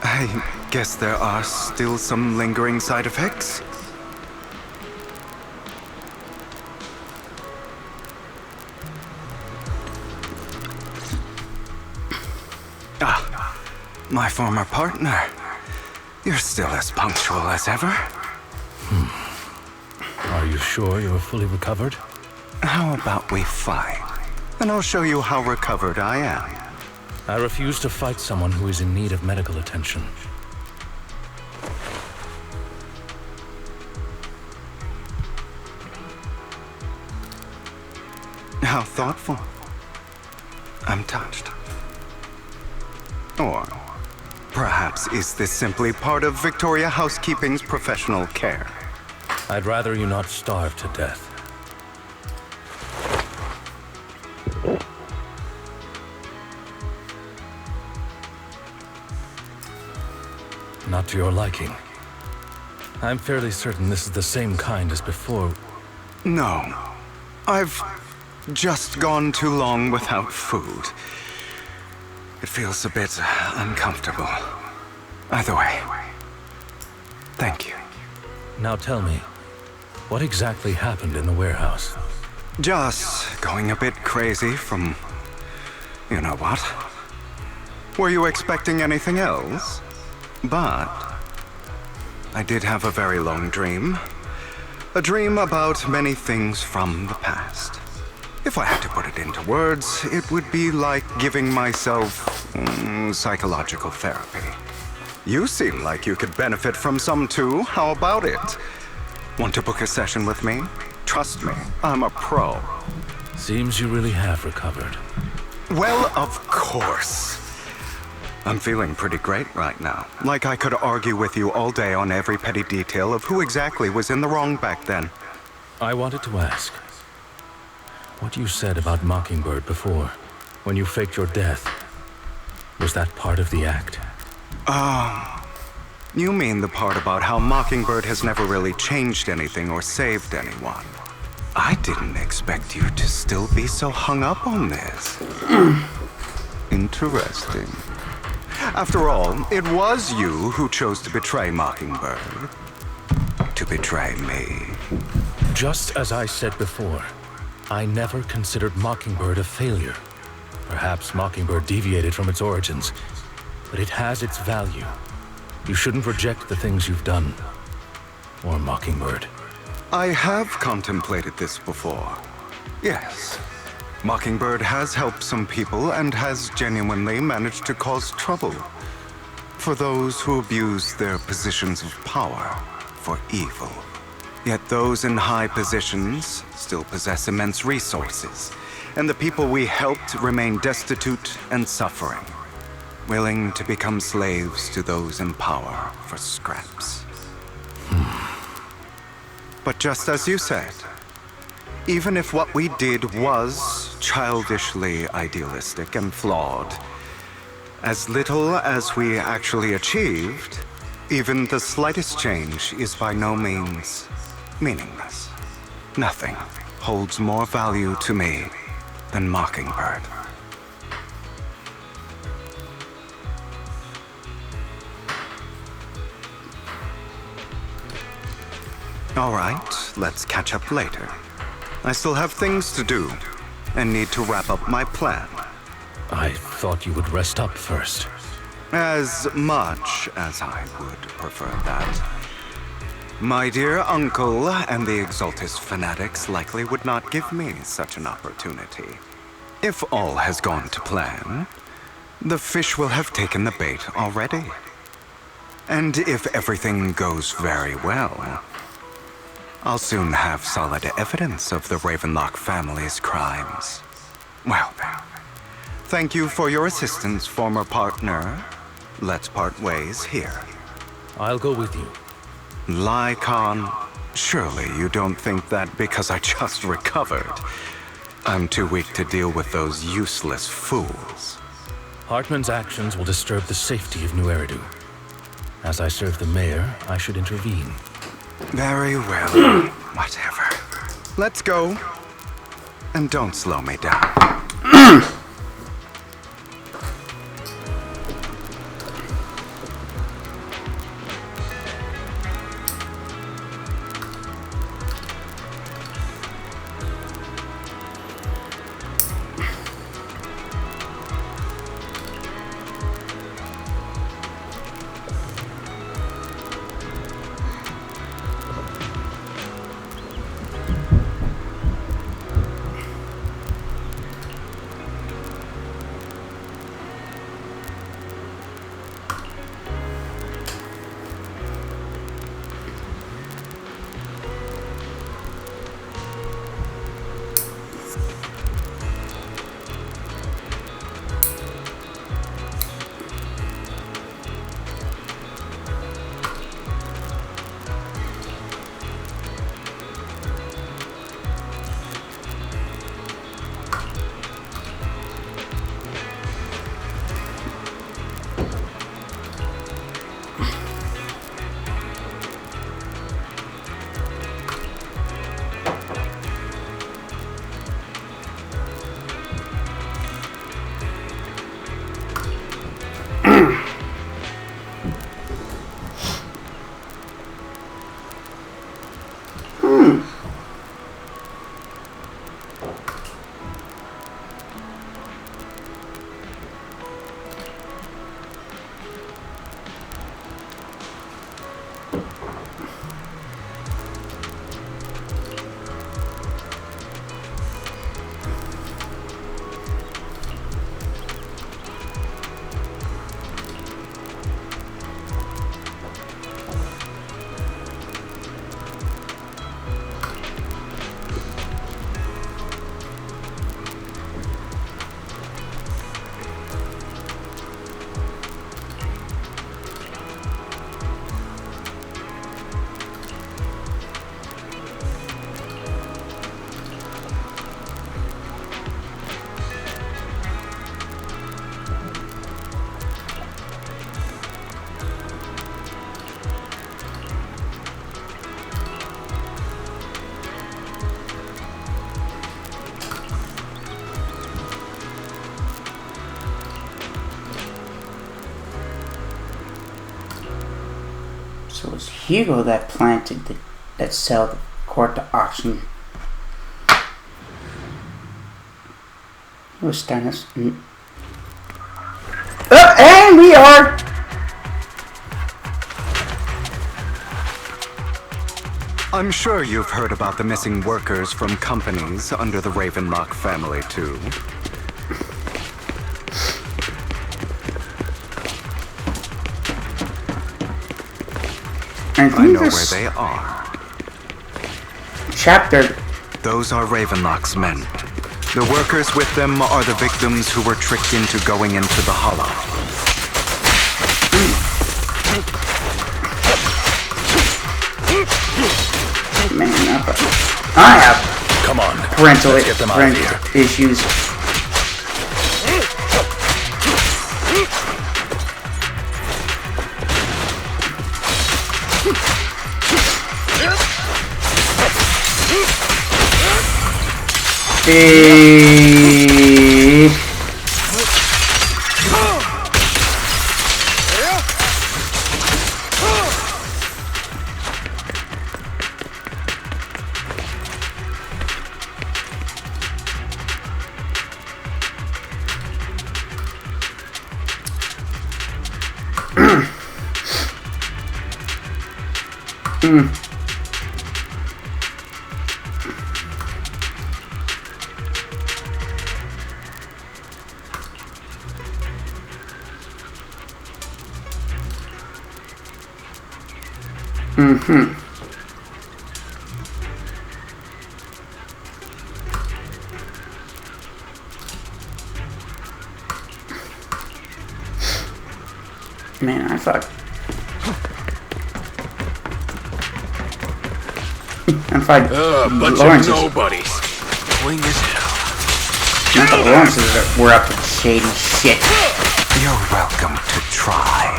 I guess there are still some lingering side effects. Ah, my former partner. You're still as punctual as ever. Are you sure you're fully recovered? How about we fight? And I'll show you how recovered I am. I refuse to fight someone who is in need of medical attention. How thoughtful. I'm touched. Or perhaps is this simply part of Victoria Housekeeping's professional care? I'd rather you not starve to death. Not to your liking. I'm fairly certain this is the same kind as before. No. I've just gone too long without food. It feels a bit uncomfortable. Either way, thank you. Now tell me, what exactly happened in the warehouse? Just going a bit crazy from... you know what? Were you expecting anything else? But I did have a very long dream. A dream about many things from the past. If I had to put it into words, it would be like giving myself psychological therapy. You seem like you could benefit from some too. How about it? Want to book a session with me? Trust me, I'm a pro. Seems you really have recovered. Well, of course. I'm feeling pretty great right now. Like I could argue with you all day on every petty detail of who exactly was in the wrong back then. I wanted to ask, what you said about Mockingbird before, when you faked your death, was that part of the act? You mean the part about how Mockingbird has never really changed anything or saved anyone. I didn't expect you to still be so hung up on this. Interesting. After all, it was you who chose to betray Mockingbird. To betray me. Just as I said before, I never considered Mockingbird a failure. Perhaps Mockingbird deviated from its origins, but it has its value. You shouldn't reject the things you've done. Or Mockingbird. I have contemplated this before. Yes. Mockingbird has helped some people and has genuinely managed to cause trouble for those who abuse their positions of power for evil. Yet those in high positions still possess immense resources, and the people we helped remain destitute and suffering, willing to become slaves to those in power for scraps. But just as you said, even if what we did was childishly idealistic and flawed, as little as we actually achieved, even the slightest change is by no means meaningless. Nothing holds more value to me than Mockingbird. All right, let's catch up later. I still have things to do, and need to wrap up my plan. I thought you would rest up first. As much as I would prefer that. My dear uncle and the Exaltus fanatics likely would not give me such an opportunity. If all has gone to plan, the fish will have taken the bait already. And if everything goes very well, I'll soon have solid evidence of the Ravenlock family's crimes. Well then, thank you for your assistance, former partner. Let's part ways here. I'll go with you. Lycon, surely you don't think that because I just recovered, I'm too weak to deal with those useless fools. Hartman's actions will disturb the safety of New Eridu. As I serve the mayor, I should intervene. Very well. Whatever. Let's go. And don't slow me down. So it was Hugo that planted that sell the court to auction. It was Stannis. And we are. I'm sure you've heard about the missing workers from companies under the Ravenlock family, too. I know where they are. Chapter. Those are Ravenlock's men. The workers with them are the victims who were tricked into going into the Hollow. Man, I have Come on, parental let's get them out of here. issues. Man, I thought bunch Lawrence's. of nobodies. Wing as hell. Not the Lawrence's were up to shady shit. You're welcome to try.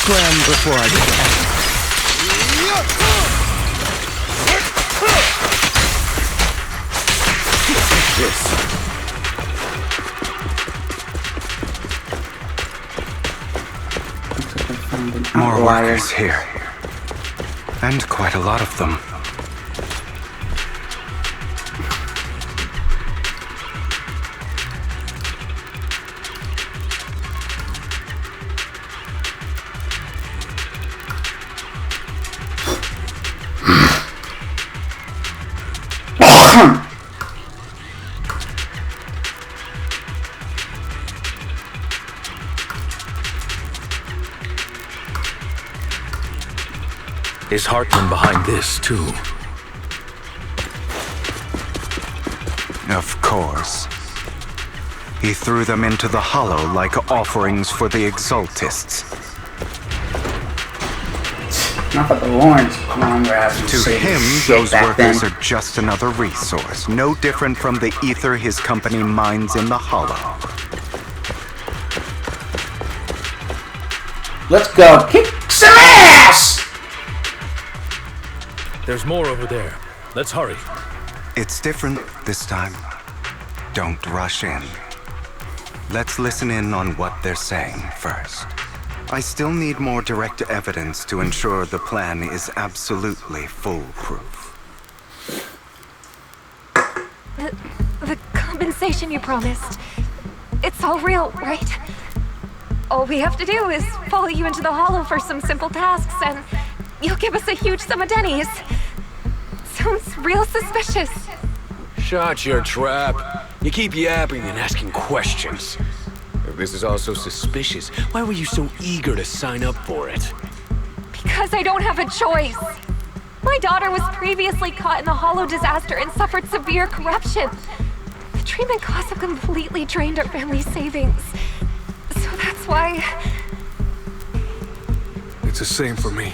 Scram before I get out. More workers here. And quite a lot of them. Is Hartman behind this, too? Of course. He threw them into the hollow like offerings for the Exaltists. Not that the Lawrence longer having To him, those workers are just another resource, no different from the ether his company mines in the hollow. Let's go kick some ass! There's more over there. Let's hurry. It's different this time. Don't rush in. Let's listen in on what they're saying first. I still need more direct evidence to ensure the plan is absolutely foolproof. The compensation you promised. It's all real, right? All we have to do is follow you into the hollow for some simple tasks and you'll give us a huge sum of dennies. Sounds real suspicious. Shut your trap. You keep yapping and asking questions. If this is all so suspicious, why were you so eager to sign up for it? Because I don't have a choice. My daughter was previously caught in the hollow disaster and suffered severe corruption. The treatment costs have completely drained our family's savings. So that's why... It's the same for me.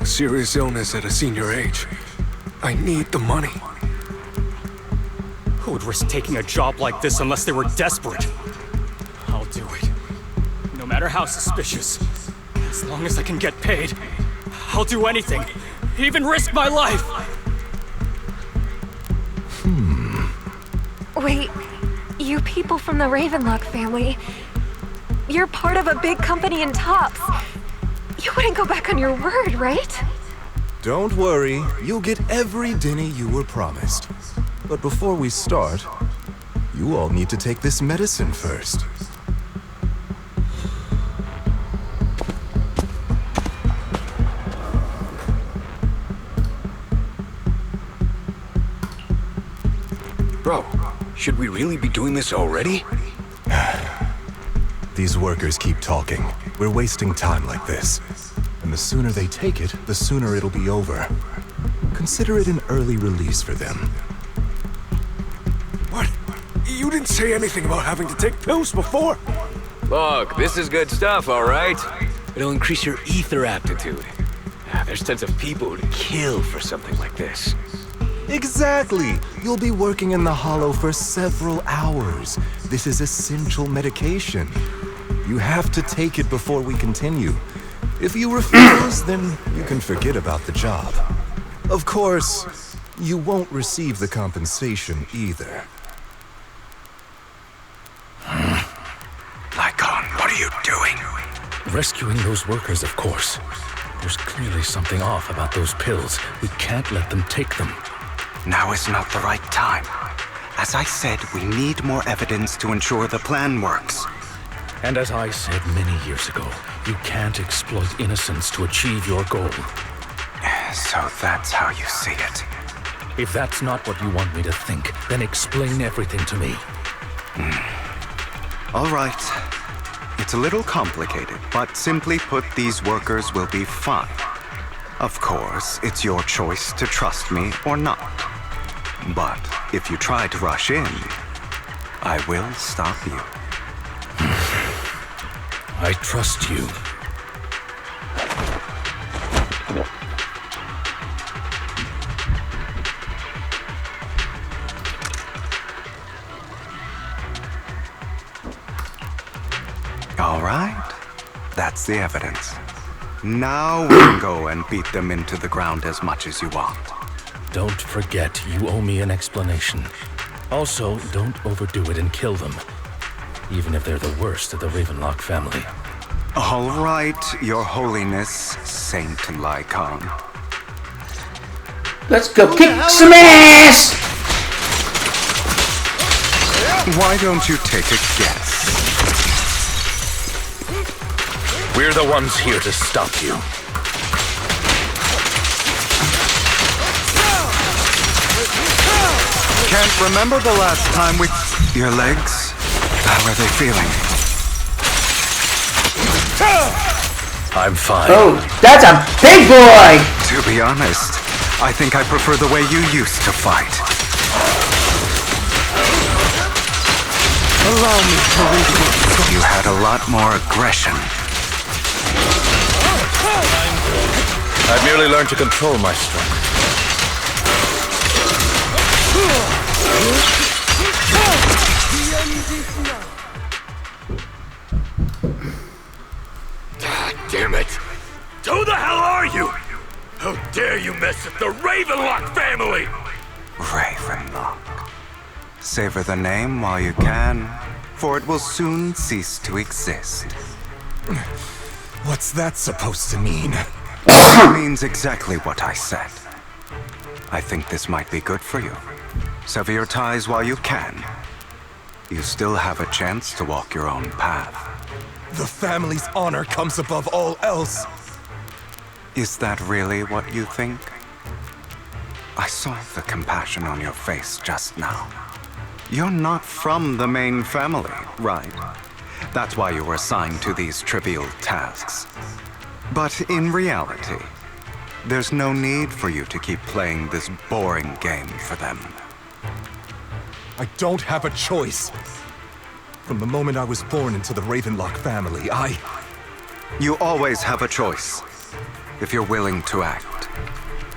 A serious illness at a senior age. I need the money. Who would risk taking a job like this unless they were desperate? I'll do it. No matter how suspicious. As long as I can get paid, I'll do anything. Even risk my life! Wait, you people from the Ravenlock family, you're part of a big company in Tops. You wouldn't go back on your word, right? Don't worry, you'll get every denny you were promised. But before we start, you all need to take this medicine first. Bro, should we really be doing this already? These workers keep talking. We're wasting time like this. And the sooner they take it, the sooner it'll be over. Consider it an early release for them. What? You didn't say anything about having to take pills before. Look, this is good stuff, all right? It'll increase your ether aptitude. There's tons of people who'd kill for something like this. Exactly! You'll be working in the hollow for several hours. This is essential medication. You have to take it before we continue. If you refuse, then you can forget about the job. Of course, you won't receive the compensation either. Lycon, what are you doing? Rescuing those workers, of course. There's clearly something off about those pills. We can't let them take them. Now is not the right time. As I said, we need more evidence to ensure the plan works. And as I said many years ago, you can't exploit innocence to achieve your goal. So that's how you see it. If that's not what you want me to think, then explain everything to me. All right. It's a little complicated, but simply put, these workers will be fine. Of course, it's your choice to trust me or not. But if you try to rush in, I will stop you. I trust you. All right. That's the evidence. Now we can go and beat them into the ground as much as you want. Don't forget, you owe me an explanation. Also, don't overdo it and kill them. Even if they're the worst of the Ravenlock family. All right, Your Holiness, Saint Lycon. Let's go kick some ass! Why don't you take a guess? We're the ones here to stop you. Can't remember the last time we... Your legs? How are they feeling? I'm fine. Oh, that's a big boy! To be honest, I think I prefer the way you used to fight. Allow me to read. You had a lot more aggression. I've merely learned to control my strength. Damn it! Who the hell are you? How dare you mess with the Ravenlock family? Ravenlock. Savor the name while you can, for it will soon cease to exist. What's that supposed to mean? It means exactly what I said. I think this might be good for you. Sever your ties while you can. You still have a chance to walk your own path. The family's honor comes above all else. Is that really what you think? I saw the compassion on your face just now. You're not from the main family, right? That's why you were assigned to these trivial tasks. But in reality, there's no need for you to keep playing this boring game for them. I don't have a choice. From the moment I was born into the Ravenlock family, You always have a choice, if you're willing to act.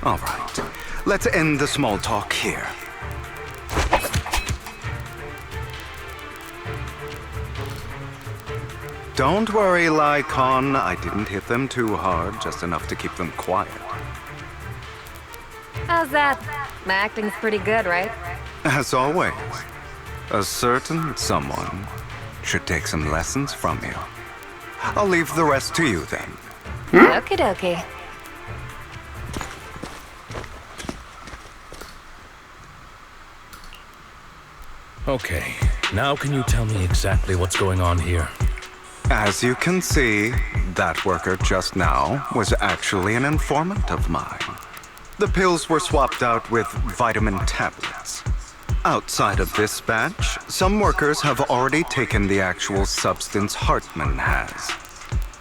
All right, let's end the small talk here. Don't worry, Lycon. I didn't hit them too hard, just enough to keep them quiet. How's that? My acting's pretty good, right? As always, a certain someone should take some lessons from you. I'll leave the rest to you then. Okie dokie. Okay, now can you tell me exactly what's going on here? As you can see, that worker just now was actually an informant of mine. The pills were swapped out with vitamin tablets. Outside of this batch, some workers have already taken the actual substance Hartman has.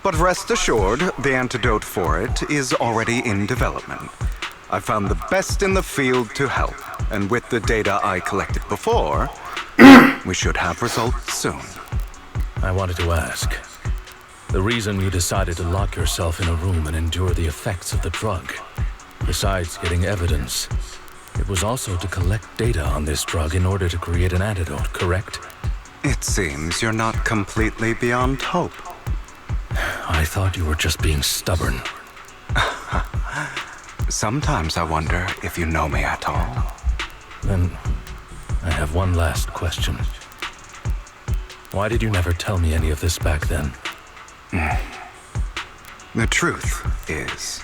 But rest assured, the antidote for it is already in development. I found the best in the field to help, and with the data I collected before, we should have results soon. I wanted to ask. The reason you decided to lock yourself in a room and endure the effects of the drug, besides getting evidence, it was also to collect data on this drug in order to create an antidote, correct? It seems you're not completely beyond hope. I thought you were just being stubborn. Sometimes I wonder if you know me at all. Then, I have one last question. Why did you never tell me any of this back then? The truth is,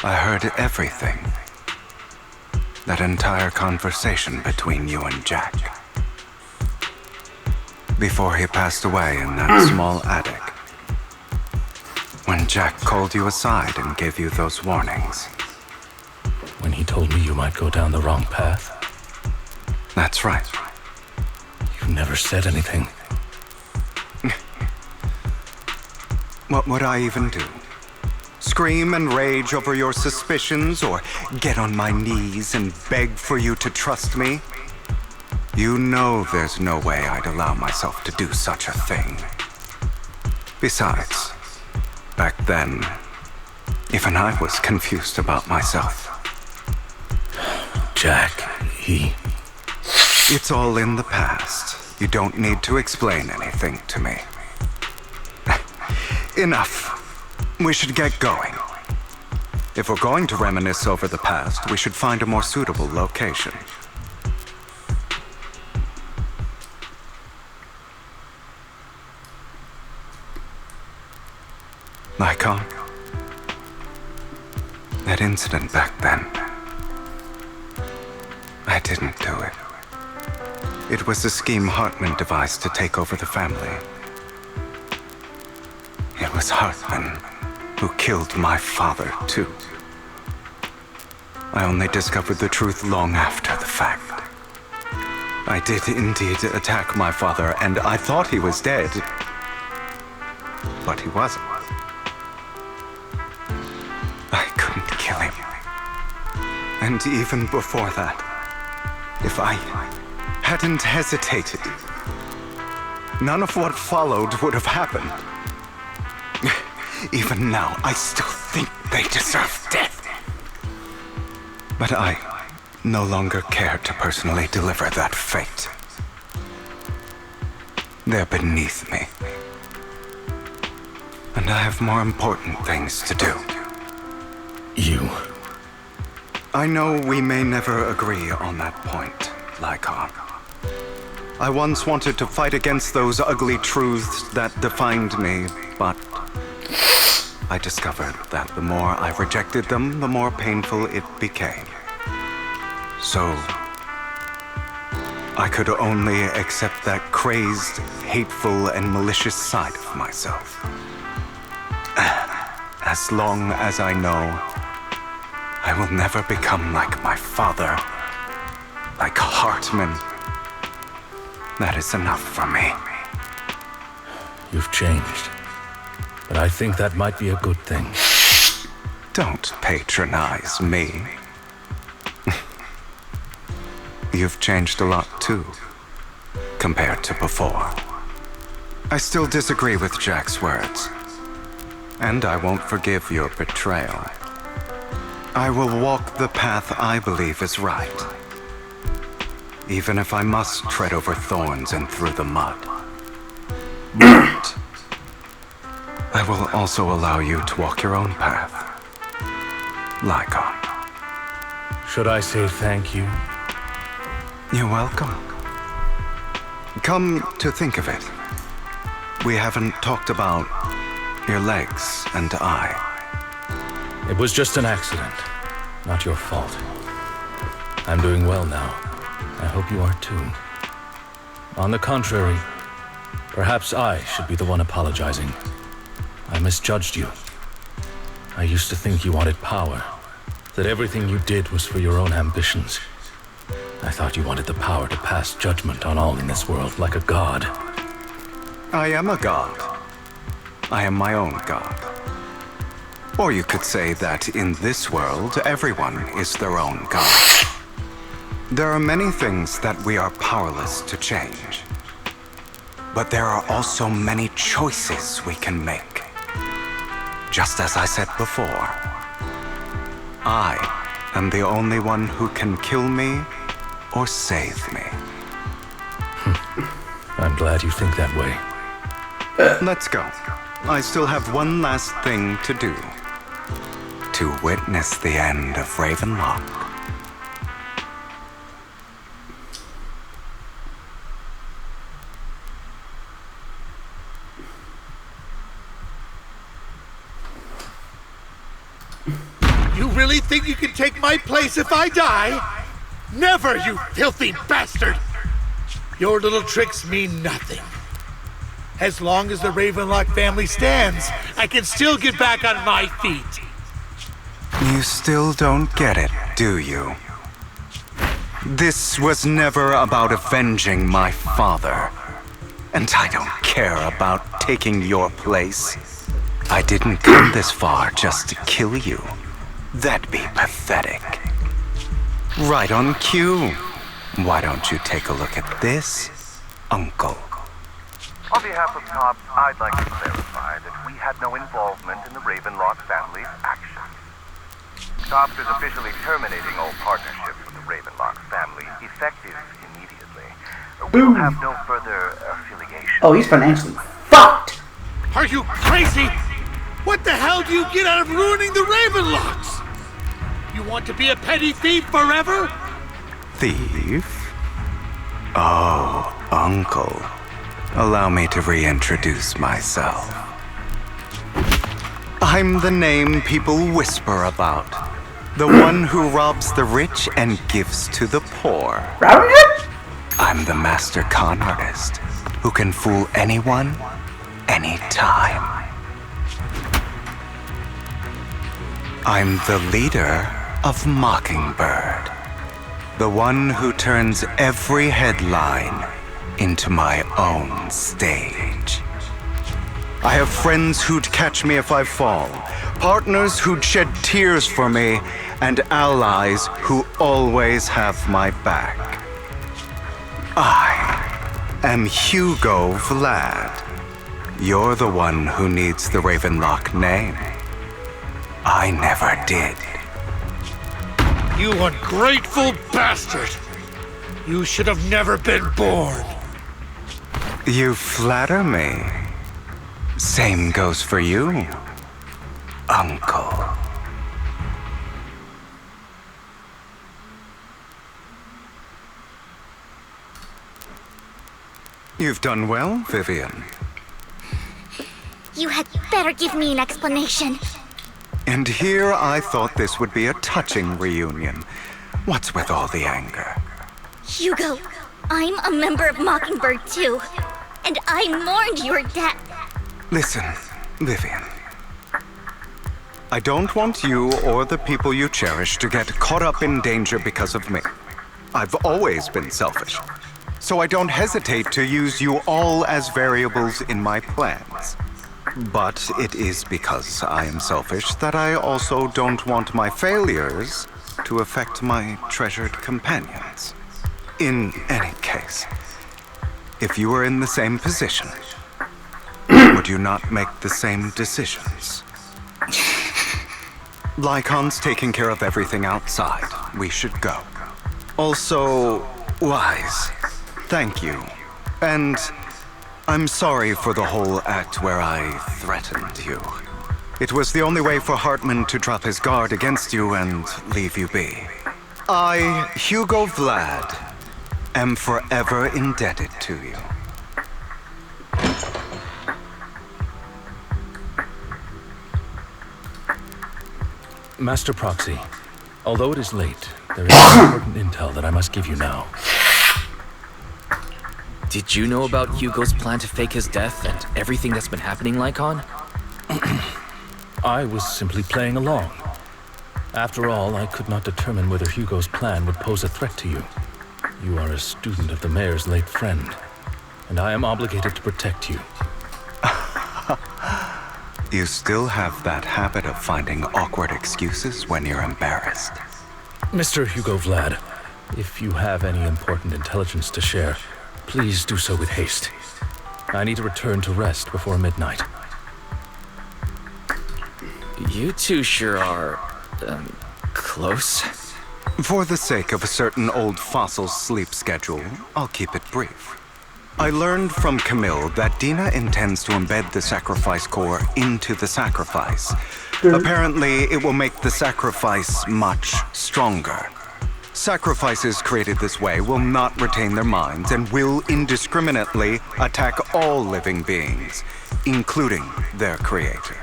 I heard everything. that entire conversation between you and Jack. Before he passed away in that small attic. When Jack called you aside and gave you those warnings. When he told me you might go down the wrong path? That's right. You never said anything. What would I even do? Scream and rage over your suspicions, or get on my knees and beg for you to trust me? You know there's no way I'd allow myself to do such a thing. Besides, back then, even I was confused about myself. Jack, It's all in the past. You don't need to explain anything to me. Enough. We should get going. If we're going to reminisce over the past, we should find a more suitable location. Lycon? That incident back then. I didn't do it. It was a scheme Hartman devised to take over the family. It was Hartman who killed my father, too. I only discovered the truth long after the fact. I did indeed attack my father, and I thought he was dead. But he wasn't. I couldn't kill him. And even before that, if I hadn't hesitated, none of what followed would have happened. Even now, I still think they deserve death. But I no longer care to personally deliver that fate. They're beneath me. And I have more important things to do. You? I know we may never agree on that point, Lycon. I once wanted to fight against those ugly truths that defined me, but I discovered that the more I rejected them, the more painful it became. So, I could only accept that crazed, hateful, and malicious side of myself. As long as I know I will never become like my father, like Hartman, that is enough for me. You've changed. But I think that might be a good thing. Don't patronize me. You've changed a lot too, compared to before. I still disagree with Jack's words. And I won't forgive your betrayal. I will walk the path I believe is right. Even if I must tread over thorns and through the mud. But I will also allow you to walk your own path. Lycon. Should I say thank you? You're welcome. Come to think of it, we haven't talked about your legs and eye. It was just an accident, not your fault. I'm doing well now. I hope you are too. On the contrary, perhaps I should be the one apologizing. I misjudged you. I used to think you wanted power, that everything you did was for your own ambitions. I thought you wanted the power to pass judgment on all in this world like a god. I am a god. I am my own god. Or you could say that in this world, everyone is their own god. There are many things that we are powerless to change. But there are also many choices we can make. Just as I said before, I am the only one who can kill me or save me. I'm glad you think that way. Let's go. I still have one last thing to do. To witness the end of Ravenlock. You really think you can take my place if I die? Never, you filthy bastard! Your little tricks mean nothing. As long as the Ravenlock family stands, I can still get back on my feet. You still don't get it, do you? This was never about avenging my father. And I don't care about taking your place. I didn't come this far just to kill you. That'd be pathetic. Right on cue. Why don't you take a look at this, Uncle? On behalf of Top, I'd like to clarify that we had no involvement in the Ravenlock family's actions. Top is officially terminating all partnership with the Ravenlock family, effective immediately. We'll have no further affiliation. Oh, he's financially fucked! Are you crazy? What the hell do you get out of ruining the Ravenlocks? You want to be a petty thief forever? Thief? Oh, Uncle. Allow me to reintroduce myself. I'm the name people whisper about. The one who robs the rich and gives to the poor. I'm the master con artist who can fool anyone, anytime. I'm the leader of Mockingbird. The one who turns every headline into my own stage. I have friends who'd catch me if I fall, partners who'd shed tears for me, and allies who always have my back. I am Hugo Vlad. You're the one who needs the Ravenlock name. I never did. You ungrateful bastard! You should have never been born. You flatter me. Same goes for you, Uncle. You've done well, Vivian. You had better give me an explanation. And here I thought this would be a touching reunion. What's with all the anger? Hugo, I'm a member of Mockingbird too. And I mourned your death. Listen, Vivian. I don't want you or the people you cherish to get caught up in danger because of me. I've always been selfish, so I don't hesitate to use you all as variables in my plans. But it is because I am selfish that I also don't want my failures to affect my treasured companions. In any case, if you were in the same position, would you not make the same decisions? Lycon's taking care of everything outside. We should go. Also, Wise, thank you. And I'm sorry for the whole act where I threatened you. It was the only way for Hartman to drop his guard against you and leave you be. I, Hugo Vlad, am forever indebted to you. Master Proxy, although it is late, there is important intel that I must give you now. Did you know about Hugo's plan to fake his death and everything that's been happening, Lycon? I was simply playing along. After all, I could not determine whether Hugo's plan would pose a threat to you. You are a student of the mayor's late friend, and I am obligated to protect you. You still have that habit of finding awkward excuses when you're embarrassed. Mr. Hugo Vlad, if you have any important intelligence to share, please do so with haste. I need to return to rest before midnight. You two sure are, close. For the sake of a certain old fossil's sleep schedule, I'll keep it brief. I learned from Camille that Dina intends to embed the sacrifice core into the sacrifice. Apparently, it will make the sacrifice much stronger. Sacrifices created this way will not retain their minds and will indiscriminately attack all living beings, including their creator.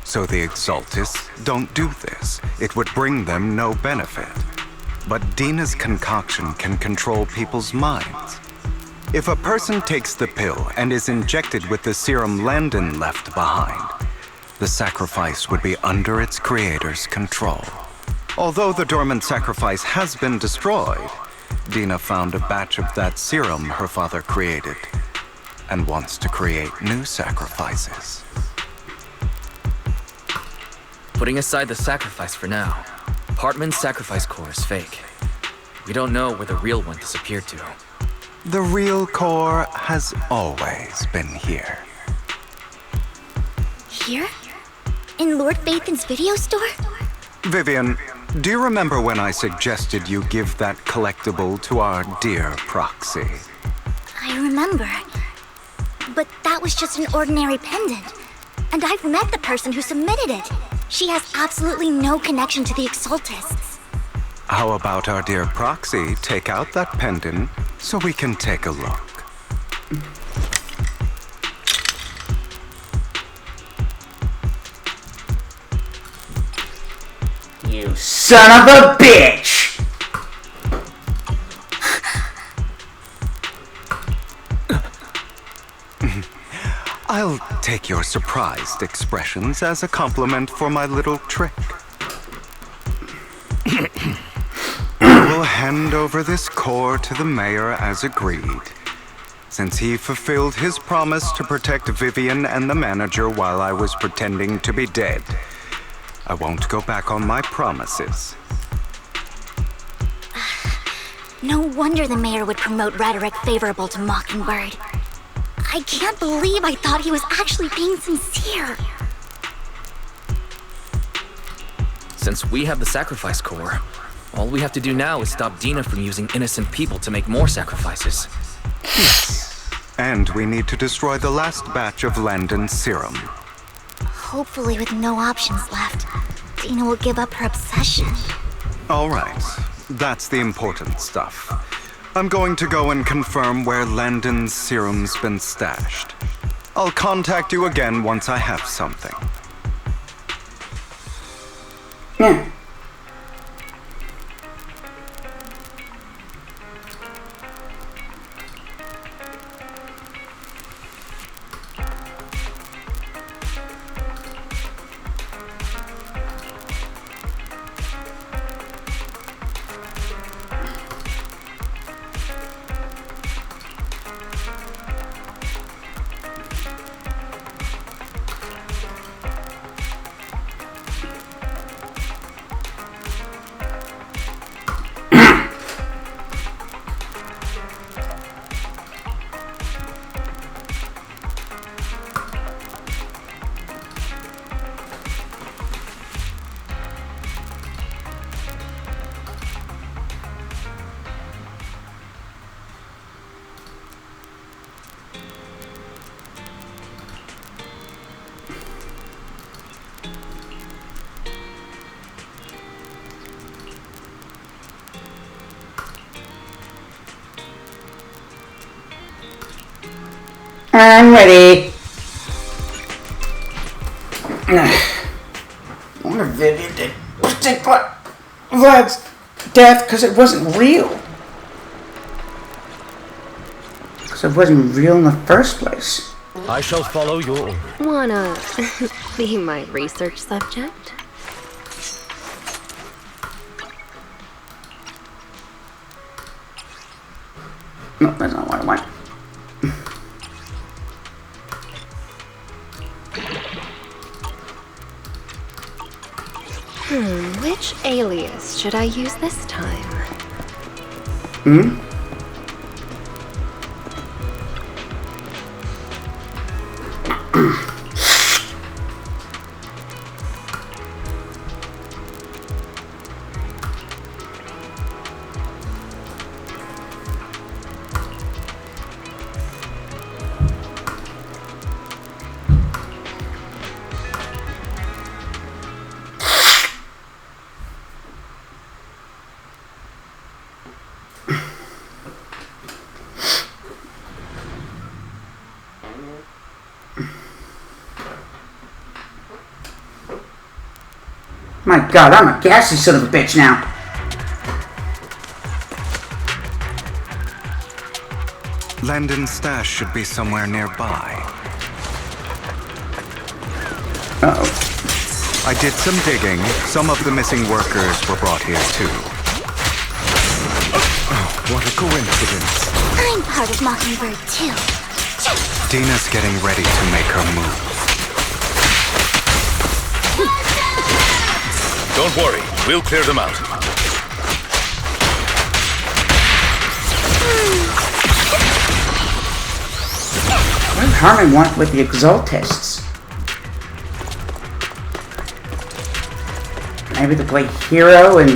So the Exaltists don't do this. It would bring them no benefit. but Dina's concoction can control people's minds. If a person takes the pill and is injected with the serum Landon left behind, the sacrifice would be under its creator's control. Although the dormant sacrifice has been destroyed, Dina found a batch of that serum her father created and wants to create new sacrifices. Putting aside the sacrifice for now, Hartman's sacrifice core is fake. We don't know where the real one disappeared to. The real core has always been here. Here? In Lord Phaethan's video store? Vivian, do you remember when I suggested you give that collectible to our dear proxy? I remember. But that was just an ordinary pendant. And I've met the person who submitted it. She has absolutely no connection to the Exaltists. How about our dear proxy take out that pendant so we can take a look? You son of a bitch! I'll take your surprised expressions as a compliment for my little trick. I will hand over this core to the mayor as agreed. Since he fulfilled his promise to protect Vivian and the manager while I was pretending to be dead, I won't go back on my promises. No wonder the mayor would promote rhetoric favorable to Mockingbird. I can't believe I thought he was actually being sincere. Since we have the sacrifice core, all we have to do now is stop Dina from using innocent people to make more sacrifices. And we need to destroy the last batch of Landon's serum. Hopefully with no options left, Dina will give up her obsession. All right, that's the important stuff. I'm going to go and confirm where Landon's serum's been stashed. I'll contact you again once I have something. Yeah. I'm ready. I wonder if Vivian did predict Vlad's death because it wasn't real. Because it wasn't real in the first place. I shall follow your order. Wanna be my research subject? No, that's not what I want. Which alias should I use this time? My god, I'm a gassy son of a bitch now. Landon's stash should be somewhere nearby. Uh-oh. I did some digging. Some of the missing workers were brought here too. Oh, what a coincidence. I'm part of Mockingbird too. Dina's getting ready to make her move. Don't worry, we'll clear them out. What does Harmon want with the Exalt tests? Maybe to play hero and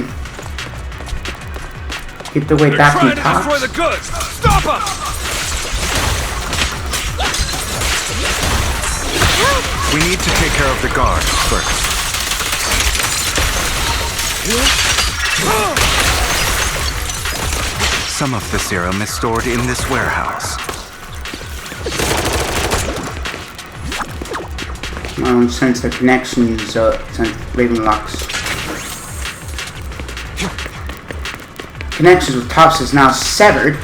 get the way back from top. Destroy the goods! Stop them! We need to take care of the guards first. Some of the serum is stored in this warehouse. Since the connections, since Ravenlock's connections with Tops is now severed.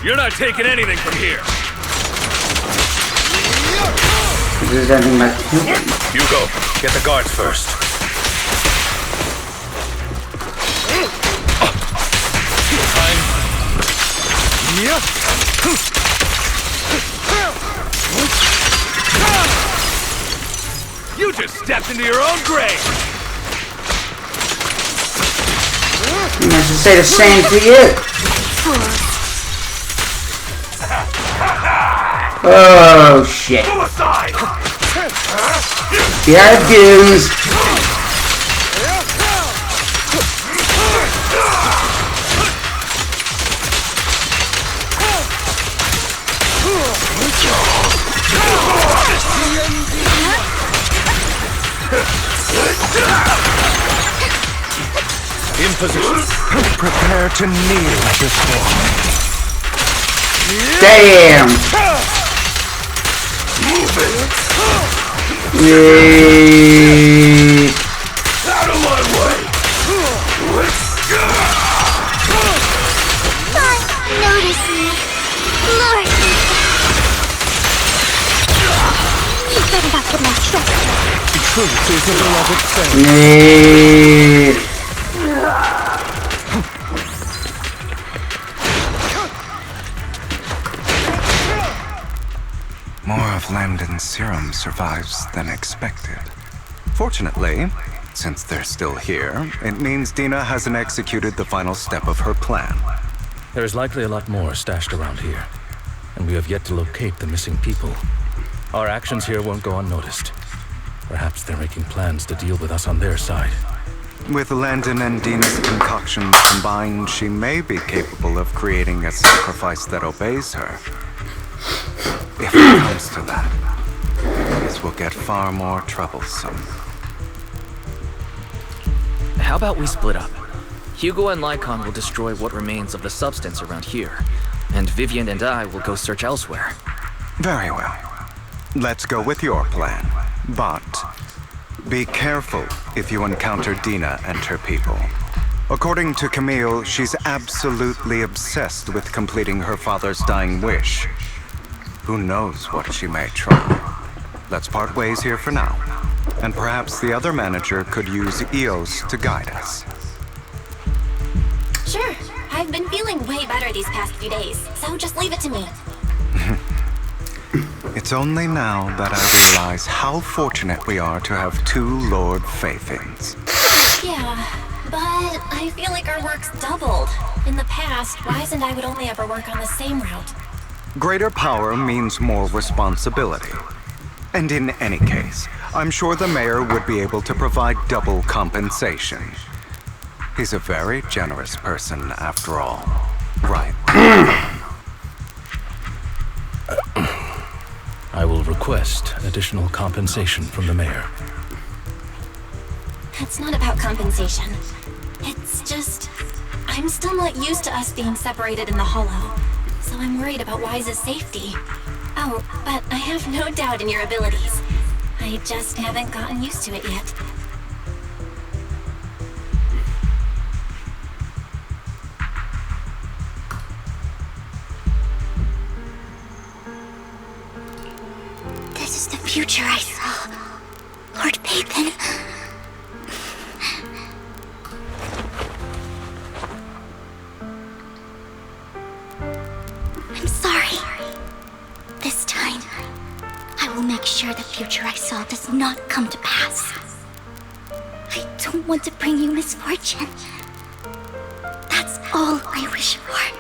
You're not taking anything from here. This is anything like Hugo, get the guards first. You just stepped into your own grave. I should say the same to you. Oh shit. Yeah, dudes. In position. Prepare to kneel before me. Damn. Move it. Out of my way. Notice me. Lord. You better not get my shot. Truth is a beloved thing. More of Landon's serum survives than expected. Fortunately, since they're still here, it means Dina hasn't executed the final step of her plan. There is likely a lot more stashed around here, and we have yet to locate the missing people. Our actions here won't go unnoticed. Perhaps they're making plans to deal with us on their side. With Landon and Dina's concoctions combined, she may be capable of creating a sacrifice that obeys her. If it comes to that, this will get far more troublesome. How about we split up? Hugo and Lycon will destroy what remains of the substance around here, and Vivian and I will go search elsewhere. Very well. Let's go with your plan. But be careful if you encounter Dina and her people. According to Camille, she's absolutely obsessed with completing her father's dying wish. Who knows what she may try. Let's part ways here for now. And perhaps the other manager could use EOS to guide us. Sure. I've been feeling way better these past few days, so just leave it to me. It's only now that I realize how fortunate we are to have two Lord Faithins. Yeah, but I feel like our work's doubled. In the past, Wise and I would only ever work on the same route. Greater power means more responsibility. And in any case, I'm sure the mayor would be able to provide double compensation. He's a very generous person, after all. Right. I will request additional compensation from the mayor. It's not about compensation. It's just... I'm still not used to us being separated in the Hollow, so I'm worried about Wise's safety. Oh, but I have no doubt in your abilities. I just haven't gotten used to it yet. future I saw, Lord Pathan. I'm sorry. This time, I will make sure the future I saw does not come to pass. I don't want to bring you misfortune. That's all I wish for.